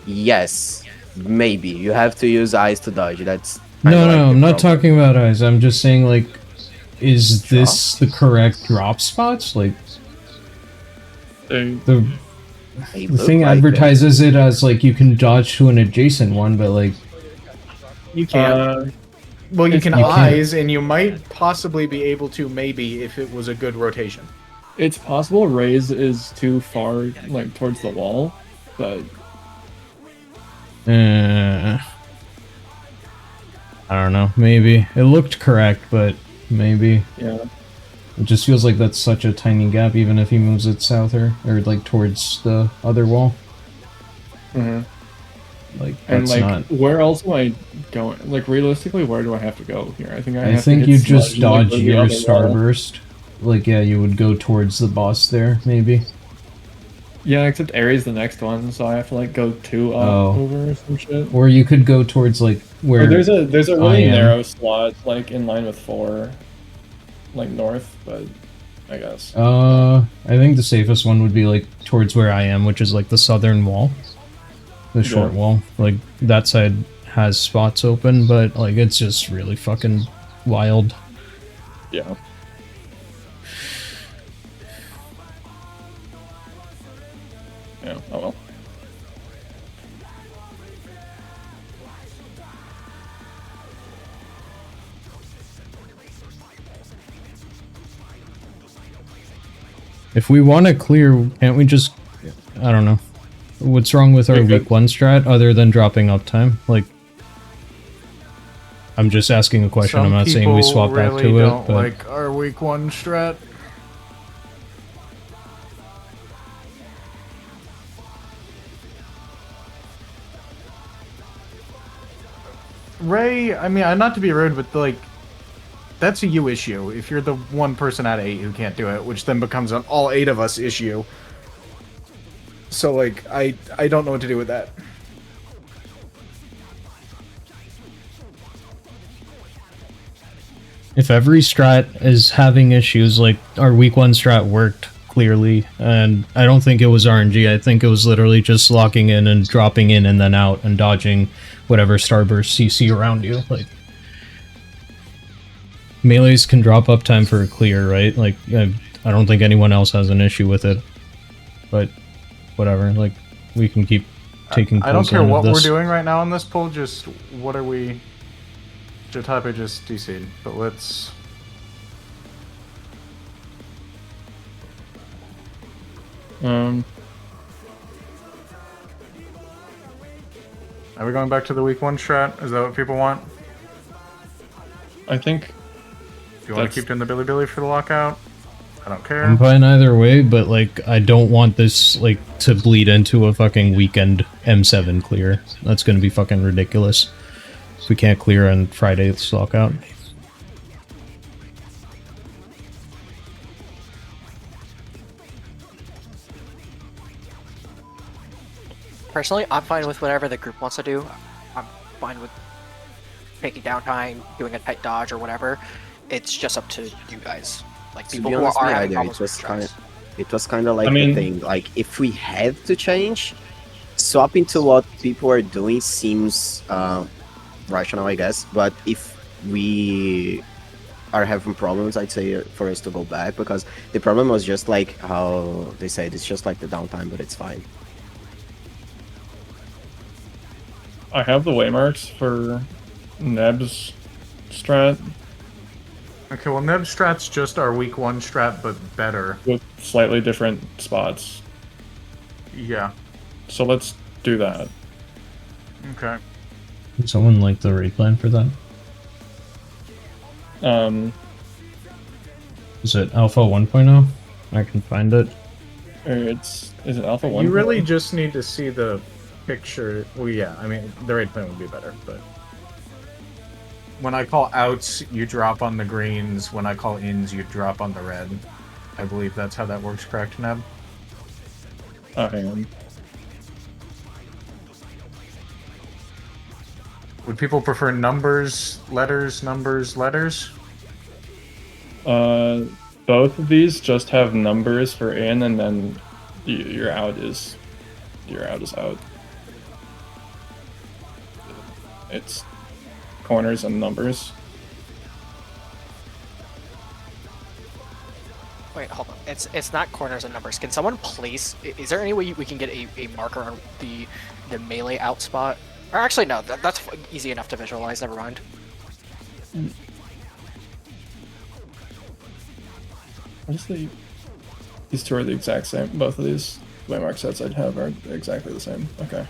Yes, maybe you have to use eyes to dodge. That's kinda no, like no, the I'm not problem. talking about eyes, I'm just saying like, is this the correct drop spots? Like, They, the They The look thing like it. advertises it as like you can dodge to an adjacent one, but like You can't. Well, you can you can't. eyes, and you might possibly be able to, maybe, if it was a good rotation. it's possible Raze is too far, like, towards the wall, but I don't know. Maybe it looked correct, but maybe yeah. it just feels like that's such a tiny gap, even if he moves it south or like towards the other wall. Mm-hmm. Like And that's like, not. where else am I going? Like, realistically, where do I have to go here? I think I I have think to you hit just Sludge and, like, dodge go to the your other wall. starburst. Like yeah, you would go towards the boss there, maybe. Yeah, except Ares the next one, so I have to like go 2 up Oh. over or some shit. Or you could go towards like where Or there's a I really am. narrow slot like in line with 4, like north, but I guess. I think the safest one would be like towards where I am, which is like the southern wall. The short Yeah. wall. Like that side has spots open, but like it's just really fucking wild. Yeah. Yeah, oh well. If we want to clear, can't we just... I don't know. What's wrong with our We could. week 1 strat other than dropping uptime? Like... I'm just asking a question, I'm not saying we swap back really to don't it, but... like our week 1 strat. Ray, I mean, not to be rude, but like, that's a you issue. If you're the one person out of 8 who can't do it, which then becomes an all 8 of us issue. So like, I don't know what to do with that. If every strat is having issues, like our week 1 strat worked clearly, and I don't think it was RNG, I think it was literally just locking in and dropping in and then out and dodging whatever starbursts you see around you. Like, melees can drop uptime for a clear, right? Like, I don't think anyone else has an issue with it, but whatever, like, we can keep taking I don't pulls care in of what we're this. doing right now on this poll, just what are we... Jotape just DC'd, but let's... Are we going back to the week 1 strat? Is that what people want? I think Do you want That's- to keep doing the Billy for the lockout? I don't care. I'm fine either way, but like I don't want this like to bleed into a fucking weekend M7 clear. That's gonna be fucking ridiculous. If we can't clear on Friday's lockout. Personally, I'm fine with whatever the group wants to do. I'm fine with taking downtime, doing a tight dodge or whatever. It's just up to you guys. Like To people be who honest, are me having either. problems with strats. It was kind of like I mean- the thing. Like, if we have to change, swapping to what people are doing seems rational, I guess. But if we are having problems, I'd say for us to go back, because the problem was just like how they said, it's just like the downtime, but it's fine. I have the waymarks for Neb's strat Okay, well, Neb strat's just our week 1 strat, but better. with slightly different spots. Yeah. So let's do that. Okay. Would someone like the raid plan for that? Is it Alpha 1.0? I can find it. Or is it Alpha 1? You really just need to see the picture. Well, yeah, I mean, the raid plan would be better, but... When I call outs, you drop on the greens. When I call ins, you drop on the red. I believe that's how that works, correct, Neb? Hang on. Would people prefer numbers, letters, letters? Both of these just have numbers for in, and then your out is out. It's corners and numbers. Wait, hold on. It's not corners and numbers. Can someone place? Is there any way we can get a marker on the melee out spot? Or actually, no. That's easy enough to visualize. Never mind. Honestly, these two are the exact same. Both of these waymark sets I'd have are exactly the same. Okay.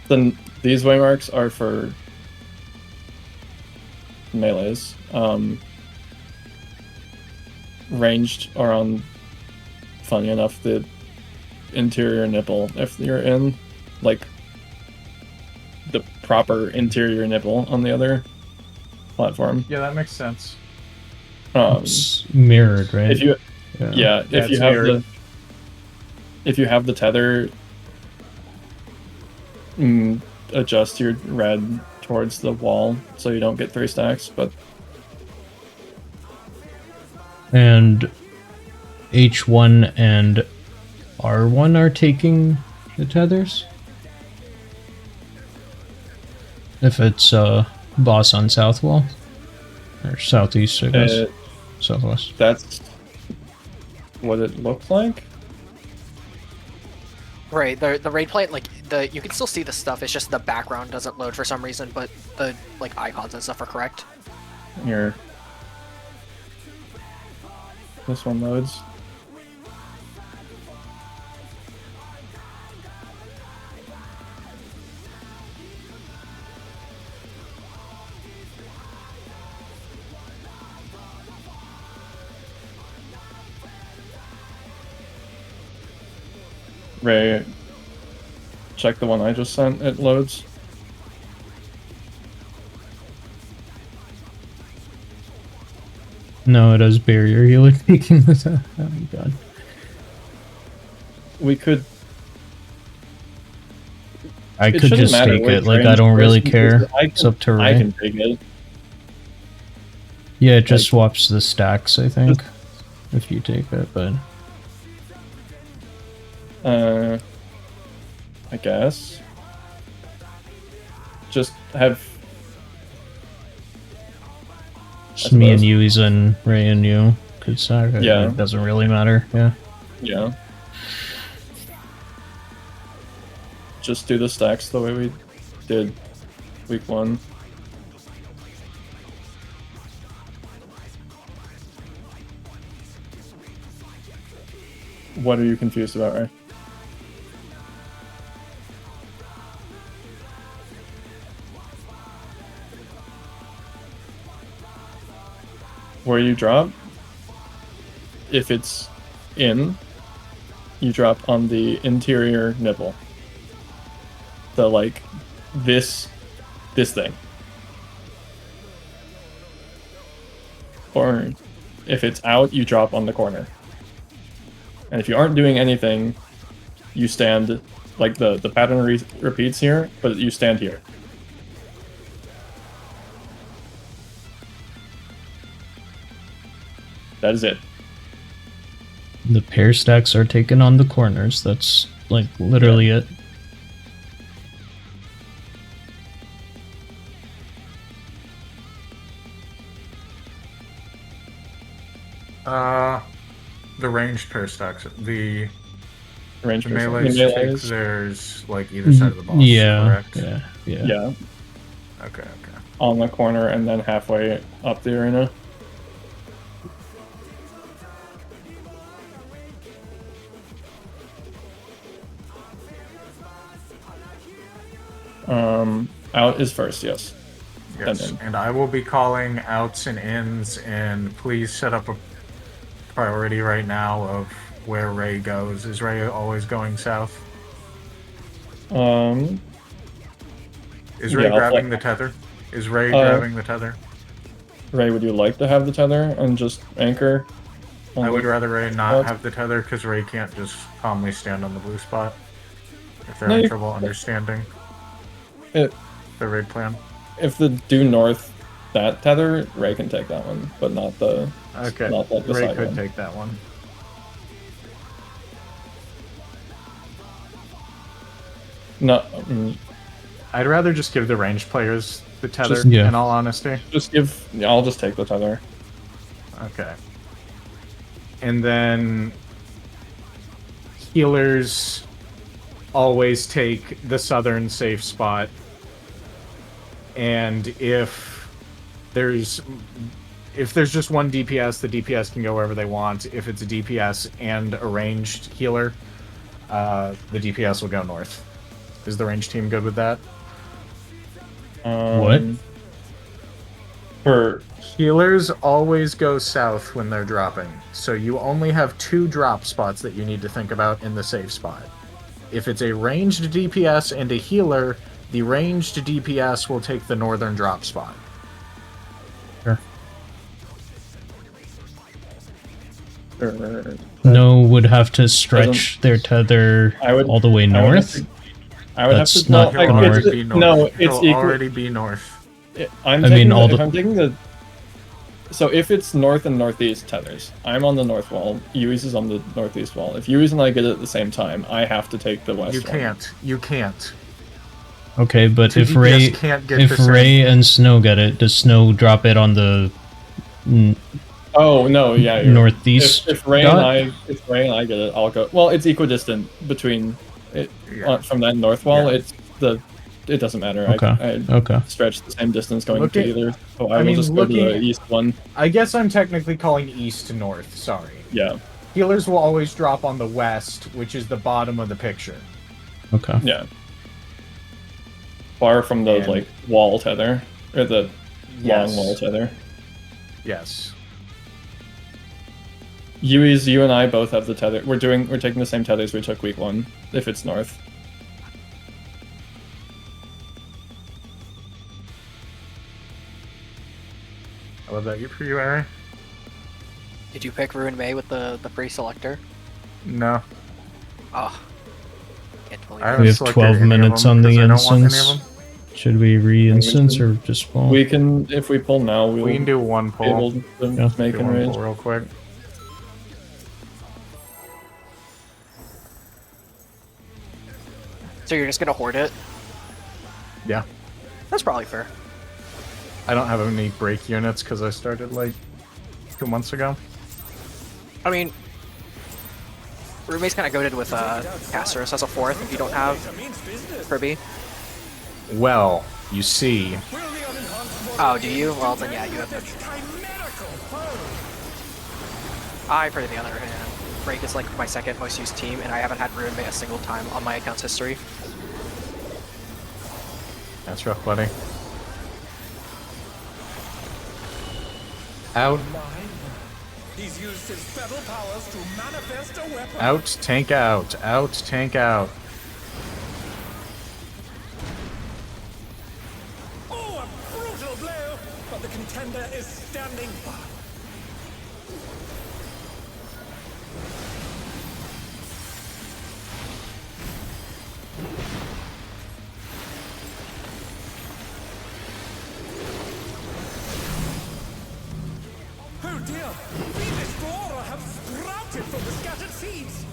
Then these waymarks are for melees. Ranged are on, funny enough, the interior nipple. If you're in, like, the proper interior nipple on the other platform. Yeah, that makes sense. It's mirrored, right? If you, yeah, if it's you have mirrored. if you have the tether, adjust your red towards the wall so you don't get 3 stacks. But And H1 and R1 are taking the tethers? If it's boss on south wall? Or southeast, I guess. Southwest. that's what it looks like. Right. The raid plate, like you can still see the stuff. It's just the background doesn't load for some reason, but the like icons and stuff are correct. Here, this one loads. Ray, check the one I just sent. It loads. No, it has barrier healer taking the teth. Oh my god. We could. I It could shouldn't just matter take which it, like I range don't really person care. uses. It's up to I Ray. can take it. Yeah, it just swaps the stacks, I think. If you take it, but I guess. Just have. just me and suppose. you, and Ray and you could stack it. Yeah. It doesn't really matter, yeah. Yeah. Just do the stacks the way we did week 1. What are you confused about, Ray? Where you drop, if it's in, you drop on the interior nipple. The, like, this thing. Or if it's out, you drop on the corner. And if you aren't doing anything, you stand, like the pattern repeats here, but you stand here. That is it. The pair stacks are taken on the corners. That's like literally it. The ranged pair stacks. The Range The person. melees The takes melees. theirs like either side of the boss. Yeah, Correct. yeah, yeah. Yeah, Okay. Okay. on the corner and then halfway up the arena. Out is first, yes. Yes. in. And I will be calling outs and ins, and please set up a priority right now of where Ray goes. Is Ray always going south? Is Ray Yeah, I'll grabbing play- the tether? Is Ray grabbing the tether? Ray, would you like to have the tether and just anchor? on I the- would rather Ray not spot? have the tether because Ray can't just calmly stand on the blue spot if they're No, in you- trouble understanding It, the raid plan. if the due north that tether, Ray can take that one, but not the Okay, not like the Ray side could one. take that one. No, I'd rather just give the ranged players the tether, Just- yeah. in all honesty. just give. Yeah, I'll just take the tether. Okay. And then healers always take the southern safe spot. And if there's just one DPS, the DPS can go wherever they want. If it's a DPS and a ranged healer, the DPS will go north. Is the ranged team good with that? What? For Healers always go south when they're dropping, so you only have 2 drop spots that you need to think about in the safe spot. If it's a ranged DPS and a healer, the ranged DPS will take the northern drop spot. Sure. for No would have to stretch their tether I would- all the way I would have north. to- I would That's have to. not no, I- gonna it's- work. Be north. No, it's It'll equal. already be north. I'm I taking mean, the, all if the- I'm taking the. So if it's north and northeast tethers, I'm on the north wall. Yui's is on the northeast wall. If Yui's and I get it at the same time, I have to take the west. You one. can't. You can't. Okay, but Two if DPS Ray can't get if the same- Ray and Snow get it, does Snow drop it on the Oh no, yeah. you're- northeast? If Ray dot? if Ray and I get it, I'll go. Well, it's equidistant between it Yeah. from that north wall. Yeah. It's the. It doesn't matter. Okay. I Okay. stretch the same distance going Look to at- either. So I I will mean, just go to the looking- east one. I guess I'm technically calling east to north. Sorry. Yeah. Healers will always drop on the west, which is the bottom of the picture. Okay. Yeah. Far from the And- like wall tether or the Yes. long wall tether. Yes. Yui's, you and I both have the tether. We're taking the same tethers we took week 1. If it's north. I love that for you, Ari. Did you pick Ruin May with the free selector? No. Oh. Can't believe I it. haven't We have selected 12 any of minutes them on the 'cause I don't want any of instance. them. Should we re-instance or just pull? We can, if we pull now, we'll We can do one be pull. able to Yeah. make Do and one raise. pull real quick. So you're just gonna hoard it? Yeah. That's probably fair. I don't have any break units because I started like 2 months ago. I mean, Ruin May's kind of goaded with Casterus as a 4th if you don't have Kirby. Well, you see, Oh, do you? Well, then yeah, you have no choice. I, for the other hand, Break is like my second most used team, and I haven't had Ruin May a single time on my account's history. that's rough, buddy. Out, He's used his feral powers to manifest a weapon. out, tank out, out, tank out. Oh, a brutal blow! But the contender is standing by. Oh dear! Venus flora have sprouted from the scattered seeds!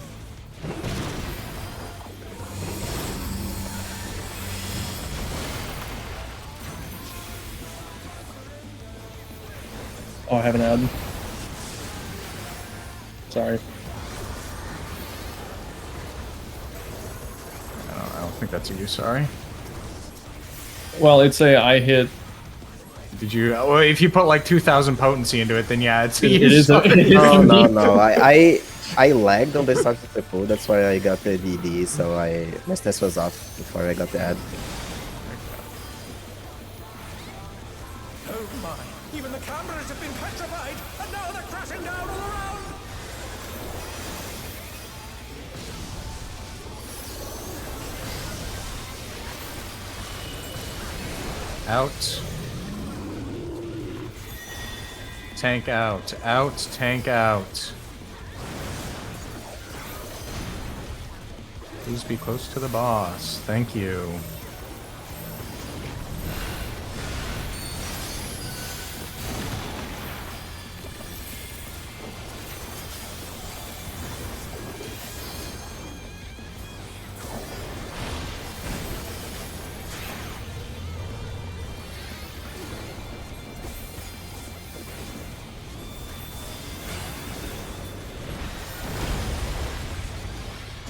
Oh, I have an ad. Sorry. I don't think that's you, sorry. Well, it'd say I hit. Did you? Well, if you put like 2,000 potency into it, then yeah, it's It you. is a, sorry. it is No, a no, me. no. I lagged on the start of the pool. That's why I got the DD. So my stats was off before I got the ad. Oh my! Even the cameras have been petrified, and now they're crashing down all around! Out. Tank out. Out, tank out. Please be close to the boss. Thank you.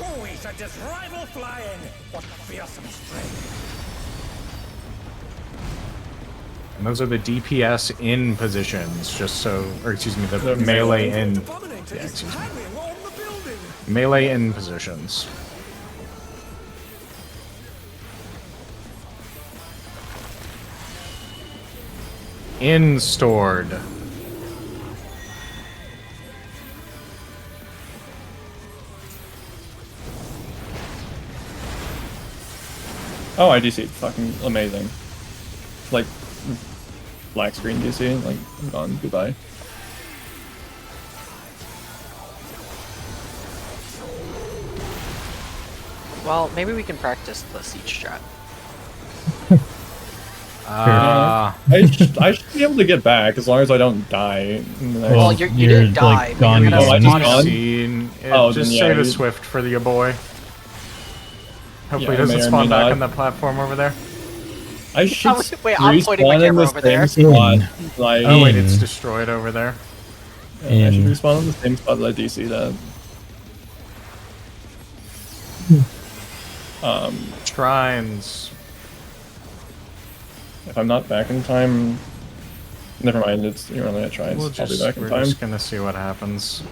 Always at this rival flying! What fearsome strength! And those are the DPS in positions, just so, or excuse me, the The melee in, Abominator yeah, is excuse me, hanging on the building! melee in positions. In stored. Oh, I DC'd. Fucking amazing. Like, black screen DC. Like, I'm gone. Goodbye. Well, maybe we can practice the siege strat. I should be able to get back as long as I don't die. Well, you didn't die, but gone, you're gonna Oh, I spawn just up. gone? Seen. Oh, Just then, yeah, save a you- Swift for your boy. Hopefully Yeah, it doesn't may or spawn may back not. on that platform over there. I should Wait, I'm pointing my respawn in camera the over there. same spot. Like, Oh wait, In. it's destroyed over there. I should in. respawn in the same spot that I DC'd at. Shrines. If I'm not back in time, never mind. You're only at tries. We'll I'll be just, back in we're time. just gonna see what happens.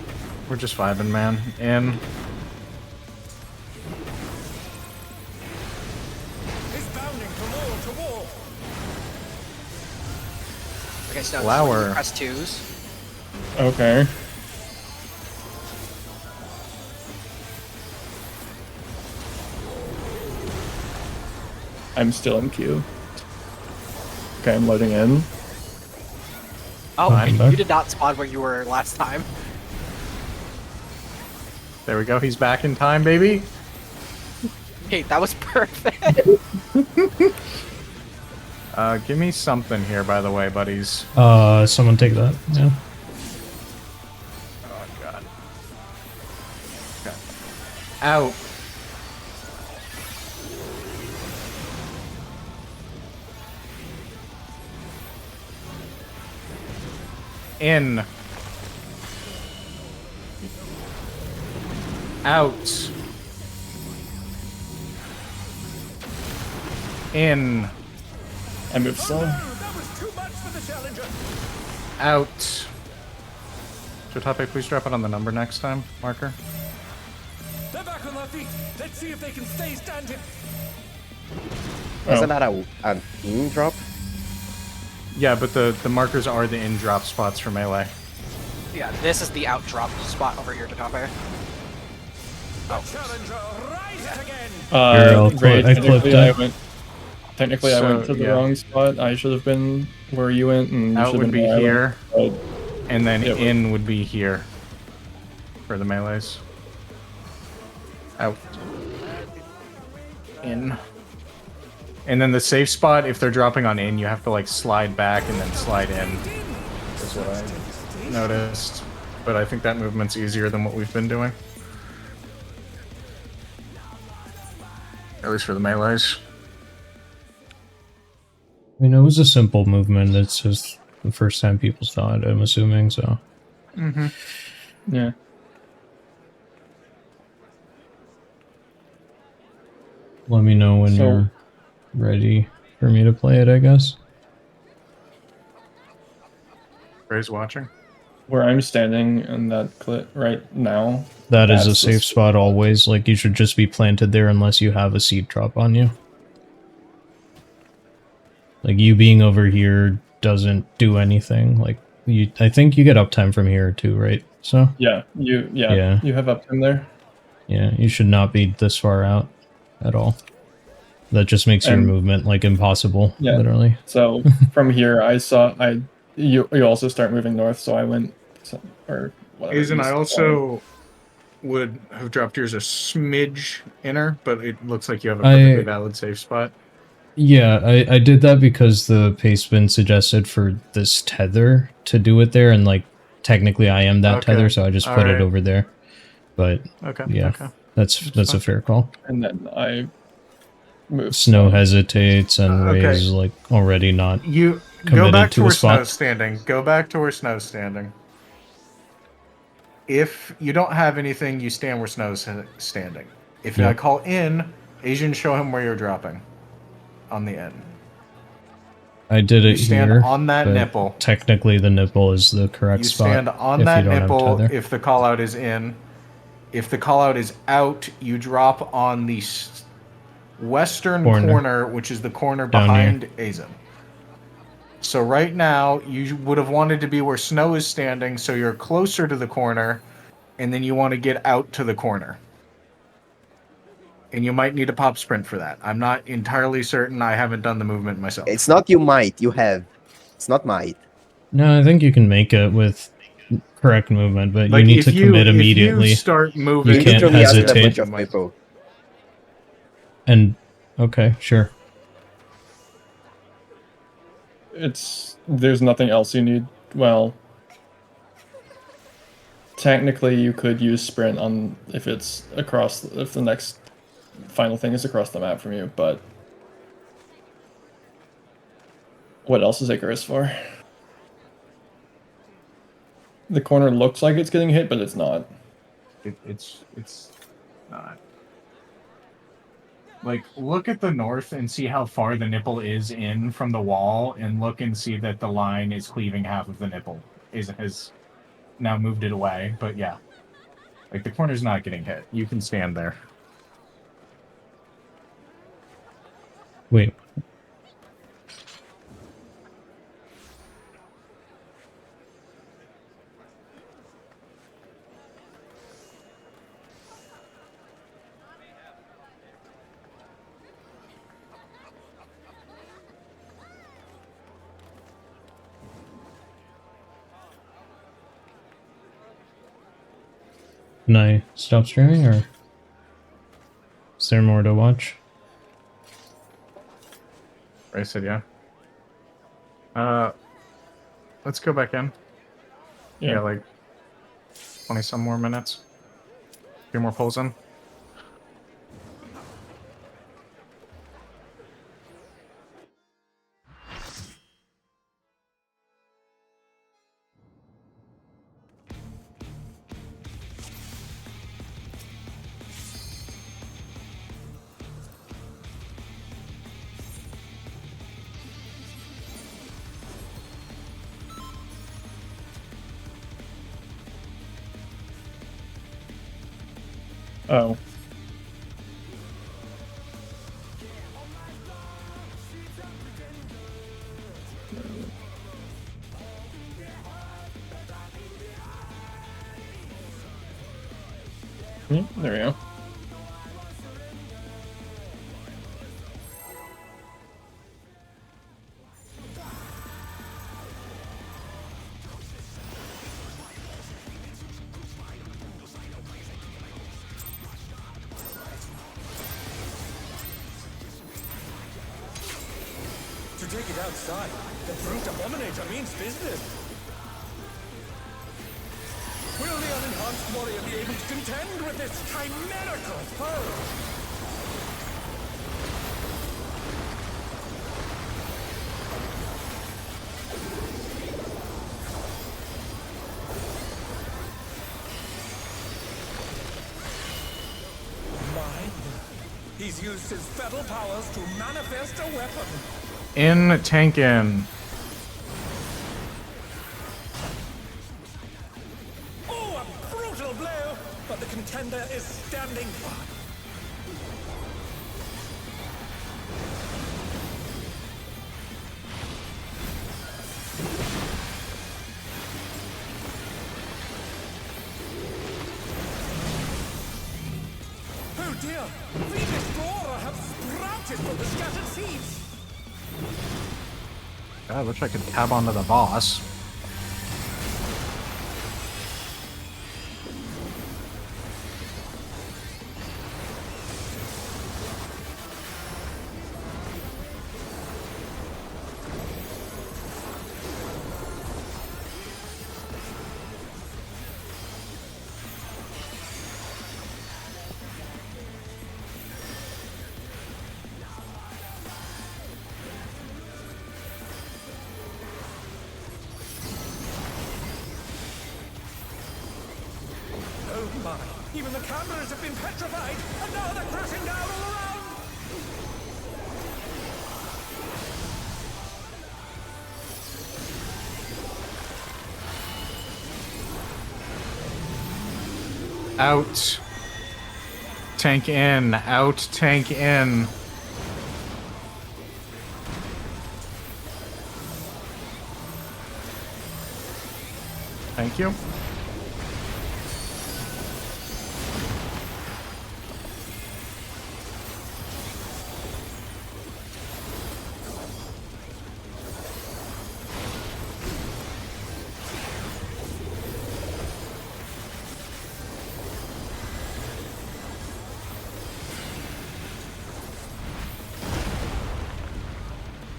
We're just vibing, man. In. It's bounding from wall to wall! Okay, so Flower. press twos. Okay. I'm still in queue. Okay, I'm loading in. Oh, Fine. you did not spawn where you were last time. There we go. He's back in time, baby. Okay, that was perfect. Give me something here, by the way, buddies. Someone take that. Yeah. Oh god. Okay. Out. In. Out. In. I moved slow. That was too much for the challenger! Out. Jotape, please drop it on the number next time, marker. They're back on their feet! Let's see if they can stay standing! Wasn't that an in drop? Yeah, but the markers are the in drop spots for melee. Yeah, this is the out drop spot over here to compare. The challenger rises again! Here, I'll Great. I clipped Technically, I it. went. Technically, I went So, to the yeah. wrong spot. I should have been where you went, and you Out should have would been be where I here, went, and then Yeah, but- in would be here for the melees. Out. In. And then the safe spot, if they're dropping on in, you have to like slide back and then slide in. That's what I noticed, but I think that movement's easier than what we've been doing. At least for the melees. I mean, it was a simple movement. It's just the first time people saw it, I'm assuming, so. Yeah. Let me know when So- you're ready for me to play it, I guess. Ray's watching. Where I'm standing in that clip right now. That is a that's the safe spot always. Like, you should just be planted there unless you have a seed drop on you. Like, you being over here doesn't do anything. Like, I think you get uptime from here too, right? So? Yeah, Yeah. you have uptime there. Yeah, you should not be this far out at all. That just makes your And- movement, like, impossible, Yeah. literally. So from here, you also start moving north. So I went, or whatever. Aizen, I east. also would have dropped yours a smidge inner, but it looks like you have a perfectly valid safe spot. Yeah, I did that because the pace bin suggested for this tether to do it there, and, like, technically I am that Okay. tether, so I just put it Alright. over there. But, Okay. yeah, Okay. that's a fine. fair call. And then I moved. Snow hesitates, and Okay. Ray's, like, already not... You go Committed back to to a where spot. Snow's standing. Go back to where Snow's standing. If you don't have anything, you stand where Snow's standing. If I Yep. call in, Asian, show him where you're dropping. On the end. I did You it stand here, on that but nipple. technically the nipple is the correct You spot. stand on if that you don't have nipple tether. if the call out is in. If the call out is out, you drop on the western corner, which is the corner Down behind Aizen. So right now, you would have wanted to be where Snow is standing, so you're closer to the corner, and then you want to get out to the corner. And you might need a pop sprint for that. I'm not entirely certain. I haven't done the movement myself. It's not you might, you have. It's not might. No, I think you can make it with correct movement, but you Like, need if to commit if immediately. you start moving, You can't literally asked a hesitate. bunch of people. And okay, sure. There's nothing else you need. Well, technically you could use sprint on if the next final thing is across the map from you, but what else is Icarus for? The corner looks like it's getting hit, but it's not. It's not. Like, look at the north and see how far the nipple is in from the wall, and look and see that the line is cleaving half of the nipple. Has now moved it away, but yeah. Like, the corner's not getting hit. You can stand there. Wait. Can I stop streaming, or is there more to watch? I said yeah. Let's go back in. Yeah, like 20 some more minutes. A few more pulls in. Oh. There we go. To take it outside, the brute abominator means business. enhanced warrior be able to contend with this chimerical foe? He's used his fetal powers to manifest a weapon. In, tank in. Oh, a brutal blow! But the contender is standing firm. Oh dear! The Explorer have sprouted from the scattered seeds! I wish I could tab onto the boss. Oh my! Even the cameras have been petrified, and now they're crashing down all around! Out. Tank in. Out, tank in. Thank you.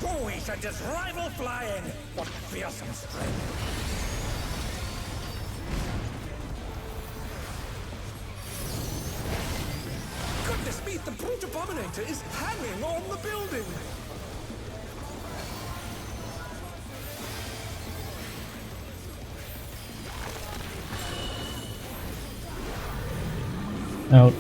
Oh, we should just rival flying! What fearsome strength! Goodness me, the brute abominator is hanging on the building! Out.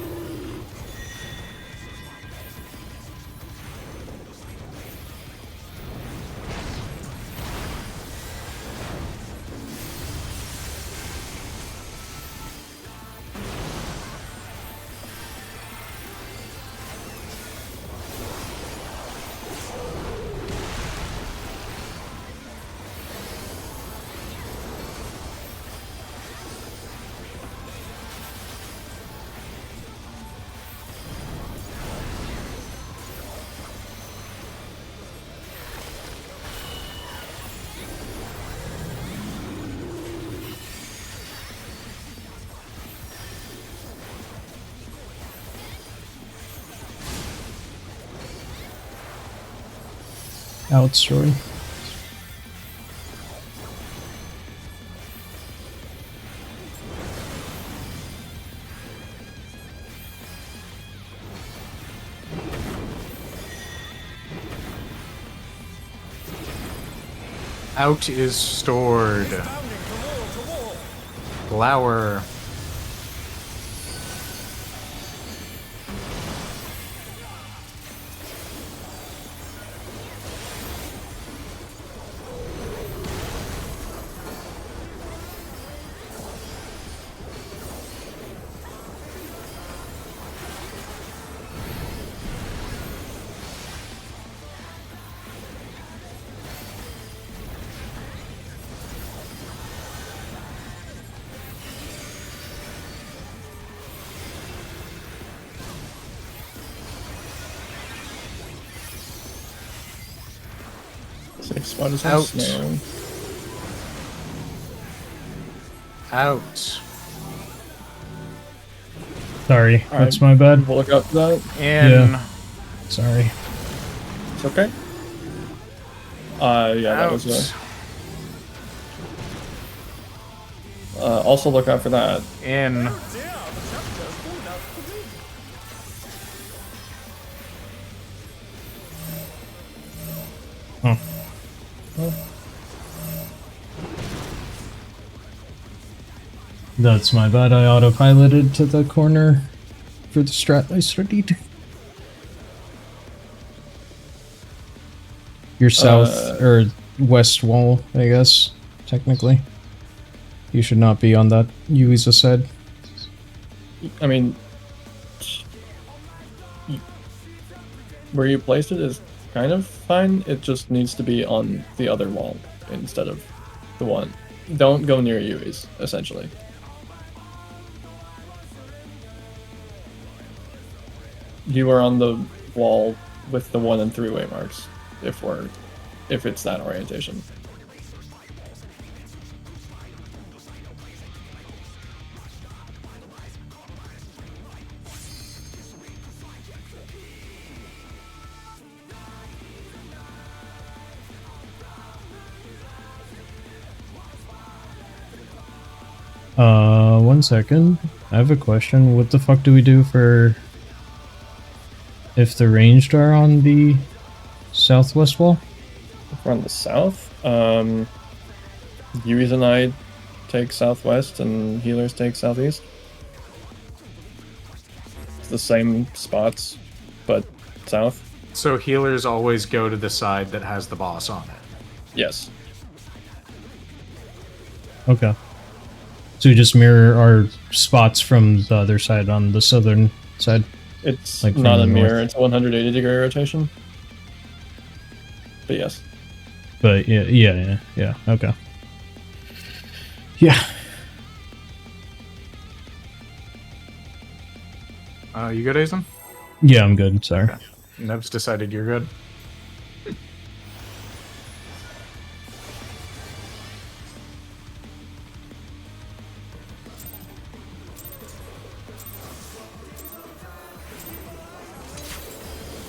Out, story. Out is stored. Bounding from wall to wall! Glower. Safe spot is Out. snow. Out. Sorry, All that's right. my bad. We'll look out for that. In. Yeah. Sorry. It's okay. Yeah, that Out. was Also look out for that. In. Dear, the chapter's full enough to read. That's my bad. I autopiloted to the corner for the strat I studied. Your south or west wall, I guess, technically. You should not be on that Yuiza side. I mean, where you placed it is kind of fine. It just needs to be on the other wall instead of the one. Don't go near Yui's, essentially. You are on the wall with the 1 and 3-way marks, if it's that orientation. One second. I have a question. What the fuck do we do for if the ranged are on the southwest wall? If we're on the south, Yui's and I take southwest and healers take southeast. It's the same spots, but south. So healers always go to the side that has the boss on it. Yes. Okay. So we just mirror our spots from the other side on the southern side. It's Like from not the a mirror, north. it's a 180-degree rotation. But yes. But yeah, okay. Yeah. You good, Aizen? Yeah, I'm good, sorry. Okay. Neb's decided you're good.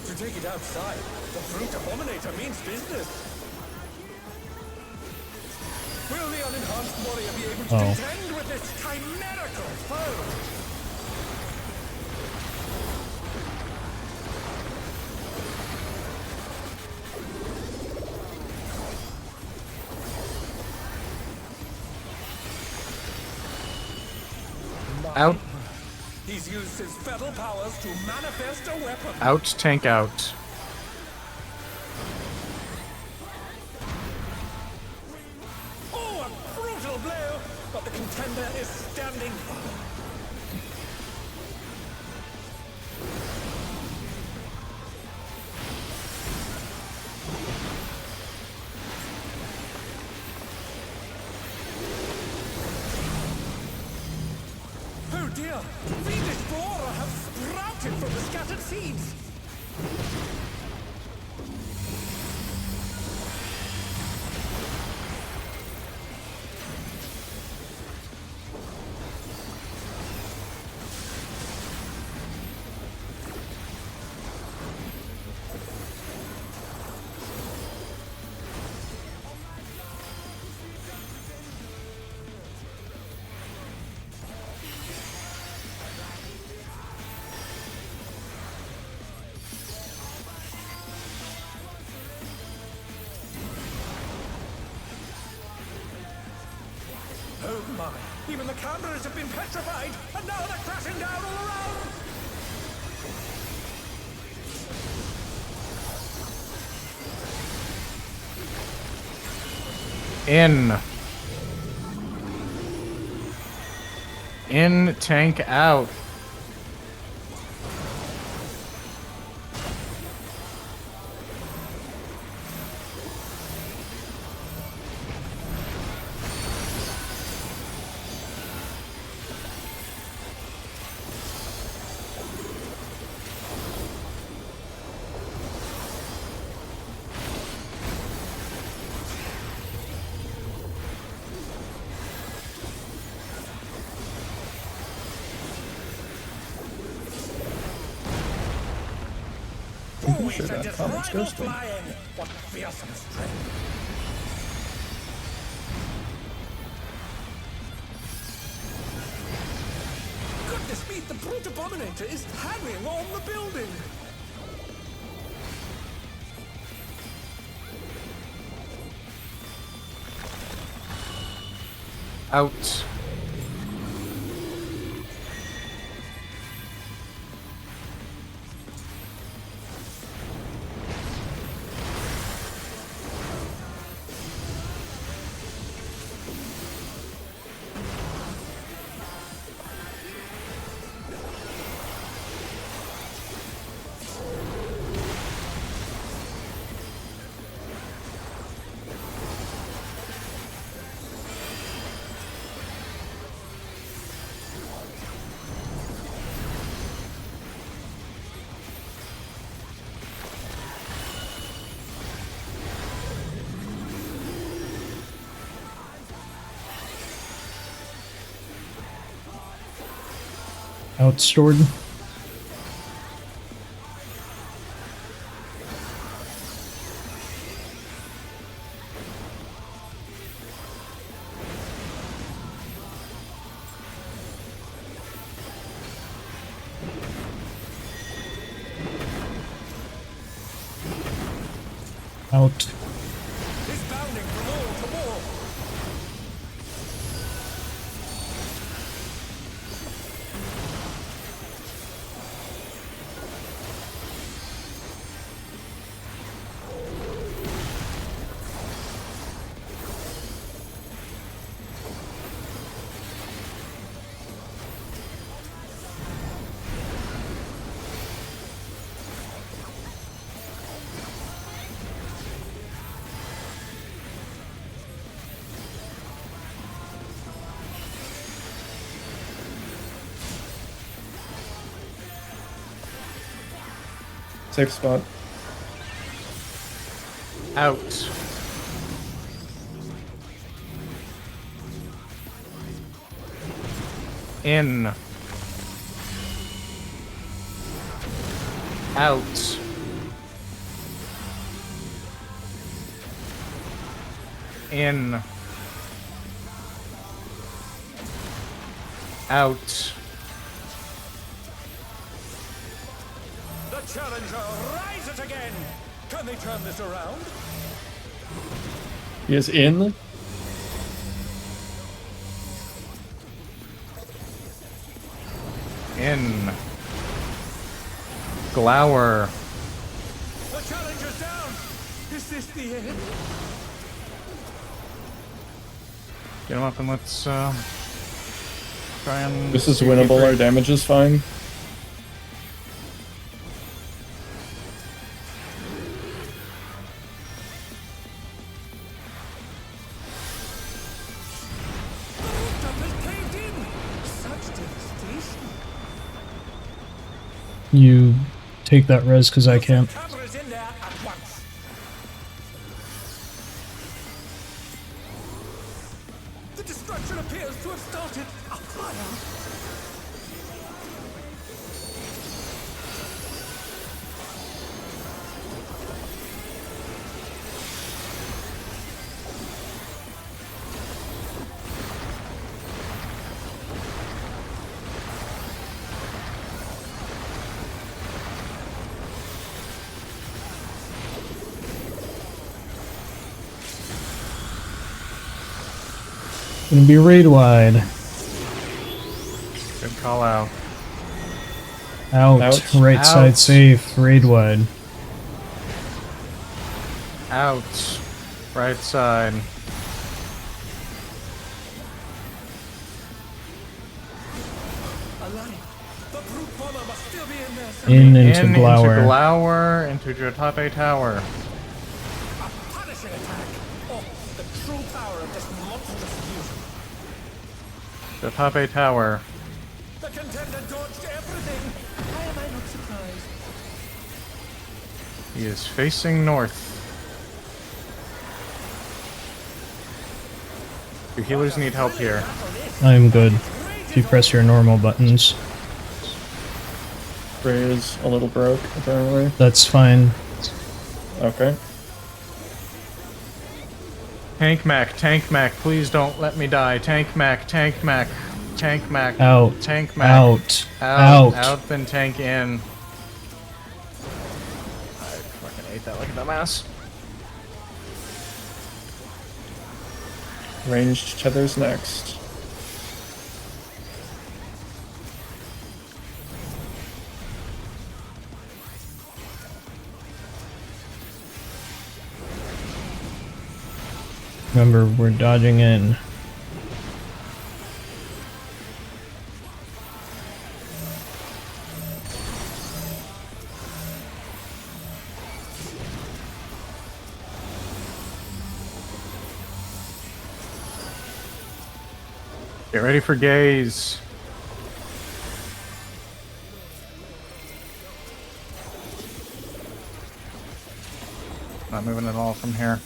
To take it outside, the Fruit Abominator means business. Will the unenhanced warrior be able to contend with this chimerical foe? Out. He's used his fetal powers to manifest a weapon. Out, tank out. Oh, a brutal blow! But the contender is standing. Oh dear! Fiendish flora have sprouted from the scattered seeds! Oh my! Even the cameras have been petrified, and now they're crashing down all around! In, tank out. Oh, sure sent that his comment's rival ghosting. flying! What fearsome strength! The brute abominator is hanging on the building! Out. Outstored. Out. He's bounding from wall to wall! Safe spot. Out. In. Out. In. Out. The challenger rises again! Can they turn this around? He is in. In. Glower. The challenger's down! Is this the end? Get him up and let's try and. This is see if he winnable. Our breaks. damage is fine. The rooftop has caved in! Such devastation! You take that res because I can't. Cameras in there at once! The destruction appears to have started a fire! Gonna be raid wide. Good call out. Out. Out. Right Out. side safe. Raid wide. Out. Right side. Alani, the brute bomber must still be in there In somewhere. into In, Glower. into Glower, into Jotape Tower. A punishing attack! Oh, the true power of this monstrous fusion. Jotape Tower. The contender dodged everything! Why am I not surprised? He is facing north. Your healers need help here. I'm good. If you press your normal buttons, Ray is a little broke, apparently. that's fine. Okay. Tank Mac, please don't let me die. Tank Mac. Tank Mac. Out. Tank Mac. Out. Out. Out. Out, then tank in. I fucking ate that like a dumbass. Ranged tethers next. Remember, we're dodging in. Get ready for gaze. Not moving at all from here.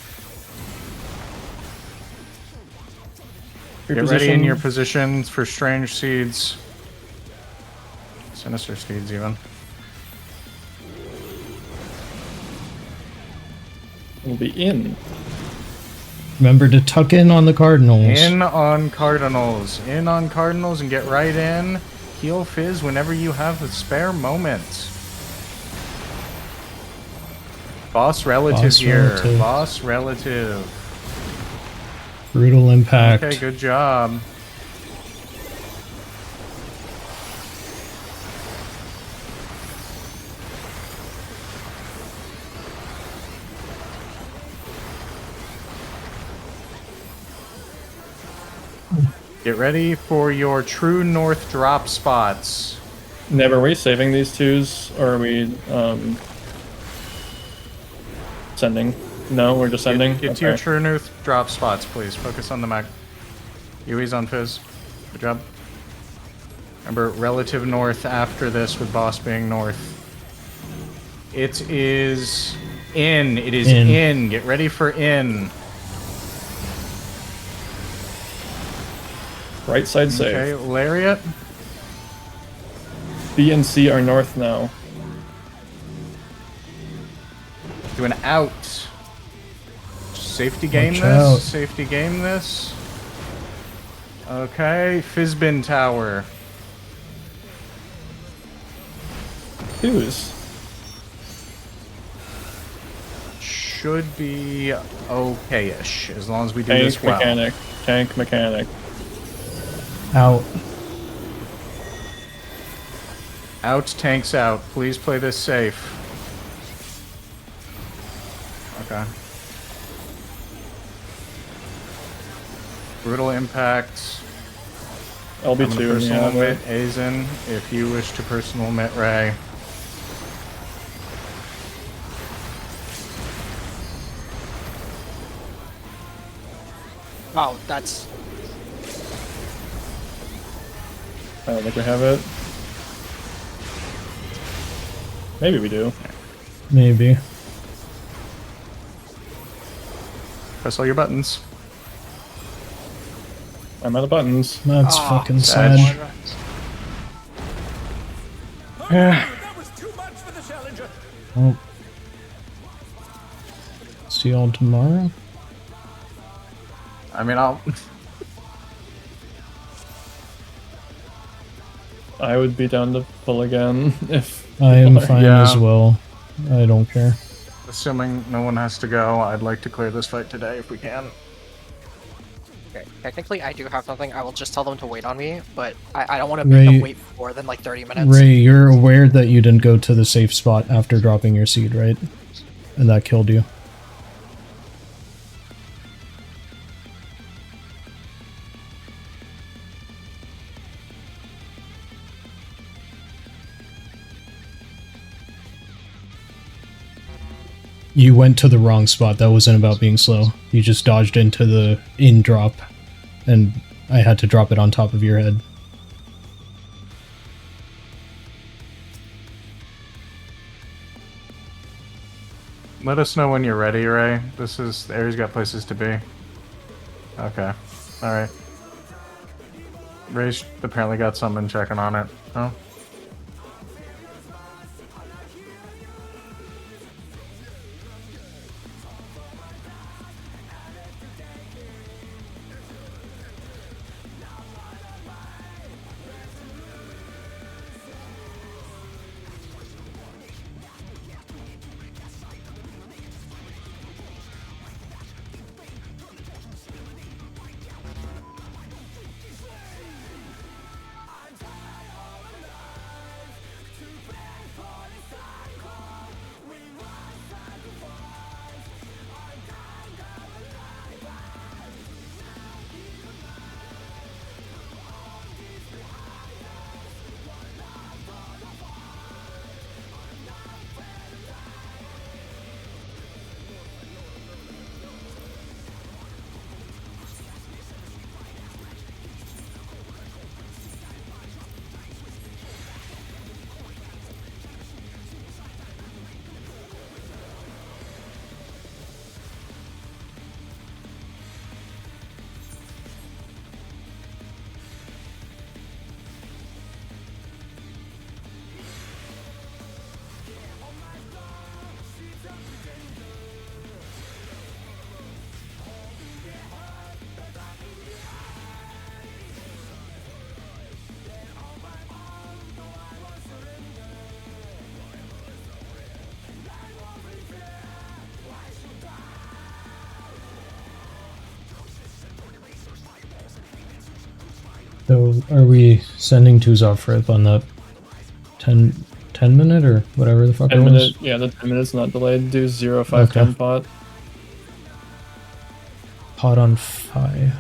Get ready in your positions for strange seeds. Sinister seeds, even. We'll be in. Remember to tuck in on the Cardinals. In on Cardinals. In on Cardinals and get right in. Heal Fizz whenever you have a spare moment. Boss relative Boss here. relative. Boss relative. Brutal impact. Okay, good job. Get ready for your true north drop spots. Never, are we saving these twos, or are we sending? No, we're just sending? Get to your true north drop spots, please. Focus on the mag. Yui's on Fizz. Good job. Remember, relative north after this with boss being north. It is in. It is in. Get ready for in. Right side save. Okay, Lariat. B and C are north now. Do an out. Safety game Watch this. out. Safety game this. Okay, Fizzbin Tower. Twos. Should be okay-ish, as long as we do Tank this well. mechanic. Tank mechanic. Out. Out, tanks out. Please play this safe. Okay. Brutal impact. I'm gonna LB2. personal Yeah, omit Azen if you wish to personal omit Ray. Wow, that's I don't think we have it. Maybe we do. Maybe. Press all your buttons. I'm out of buttons. That's fucking sad. That was too much for the challenger. Well, see y'all tomorrow. I mean, I'll... I would be down to pull again if I am people are- fine Yeah. as well. I don't care. Assuming no one has to go, I'd like to clear this fight today if we can. okay. Technically, I do have something. I will just tell them to wait on me, but I don't want to make them Ray- wait for more than like 30 minutes. Ray, you're aware that you didn't go to the safe spot after dropping your seed, right? And that killed you. You went to the wrong spot. That wasn't about being slow. You just dodged into the in drop, and I had to drop it on top of your head. Let us know when you're ready, Ray. This is... The area's got places to be. Okay. Alright. Ray's apparently got someone checking on it. Oh. So are we sending Tuzov Frith on the 10 minute or whatever the fuck 10 it was? minute, yeah, the 10 minutes not delayed. Do 0, 5, Okay. 10 pot. Pot on 5.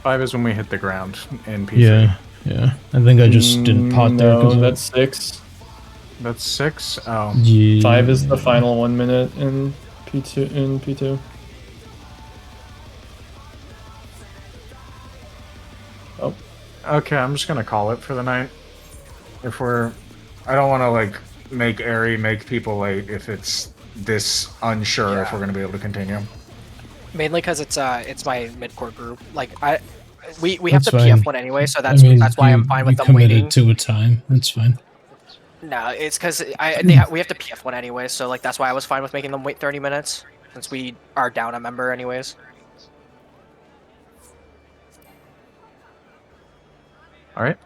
5 is when we hit the ground in P3. Yeah. I think I just didn't pot there No, because that's 6. That's 6. Oh. 5 is the final 1 minute in P2. Oh, Okay, I'm just gonna call it for the night. If we're... I don't want to, like, make Airy make people late if it's this unsure if Yeah. we're gonna be able to continue. Mainly because it's my mid-core group. Like we have That's to fine. PF one anyway, so that's I mean, that's why I'm fine with you them committed waiting. to a time. That's fine. No, it's because we have to PF one anyway, so like that's why I was fine with making them wait 30 minutes since we are down a member anyways. Alright.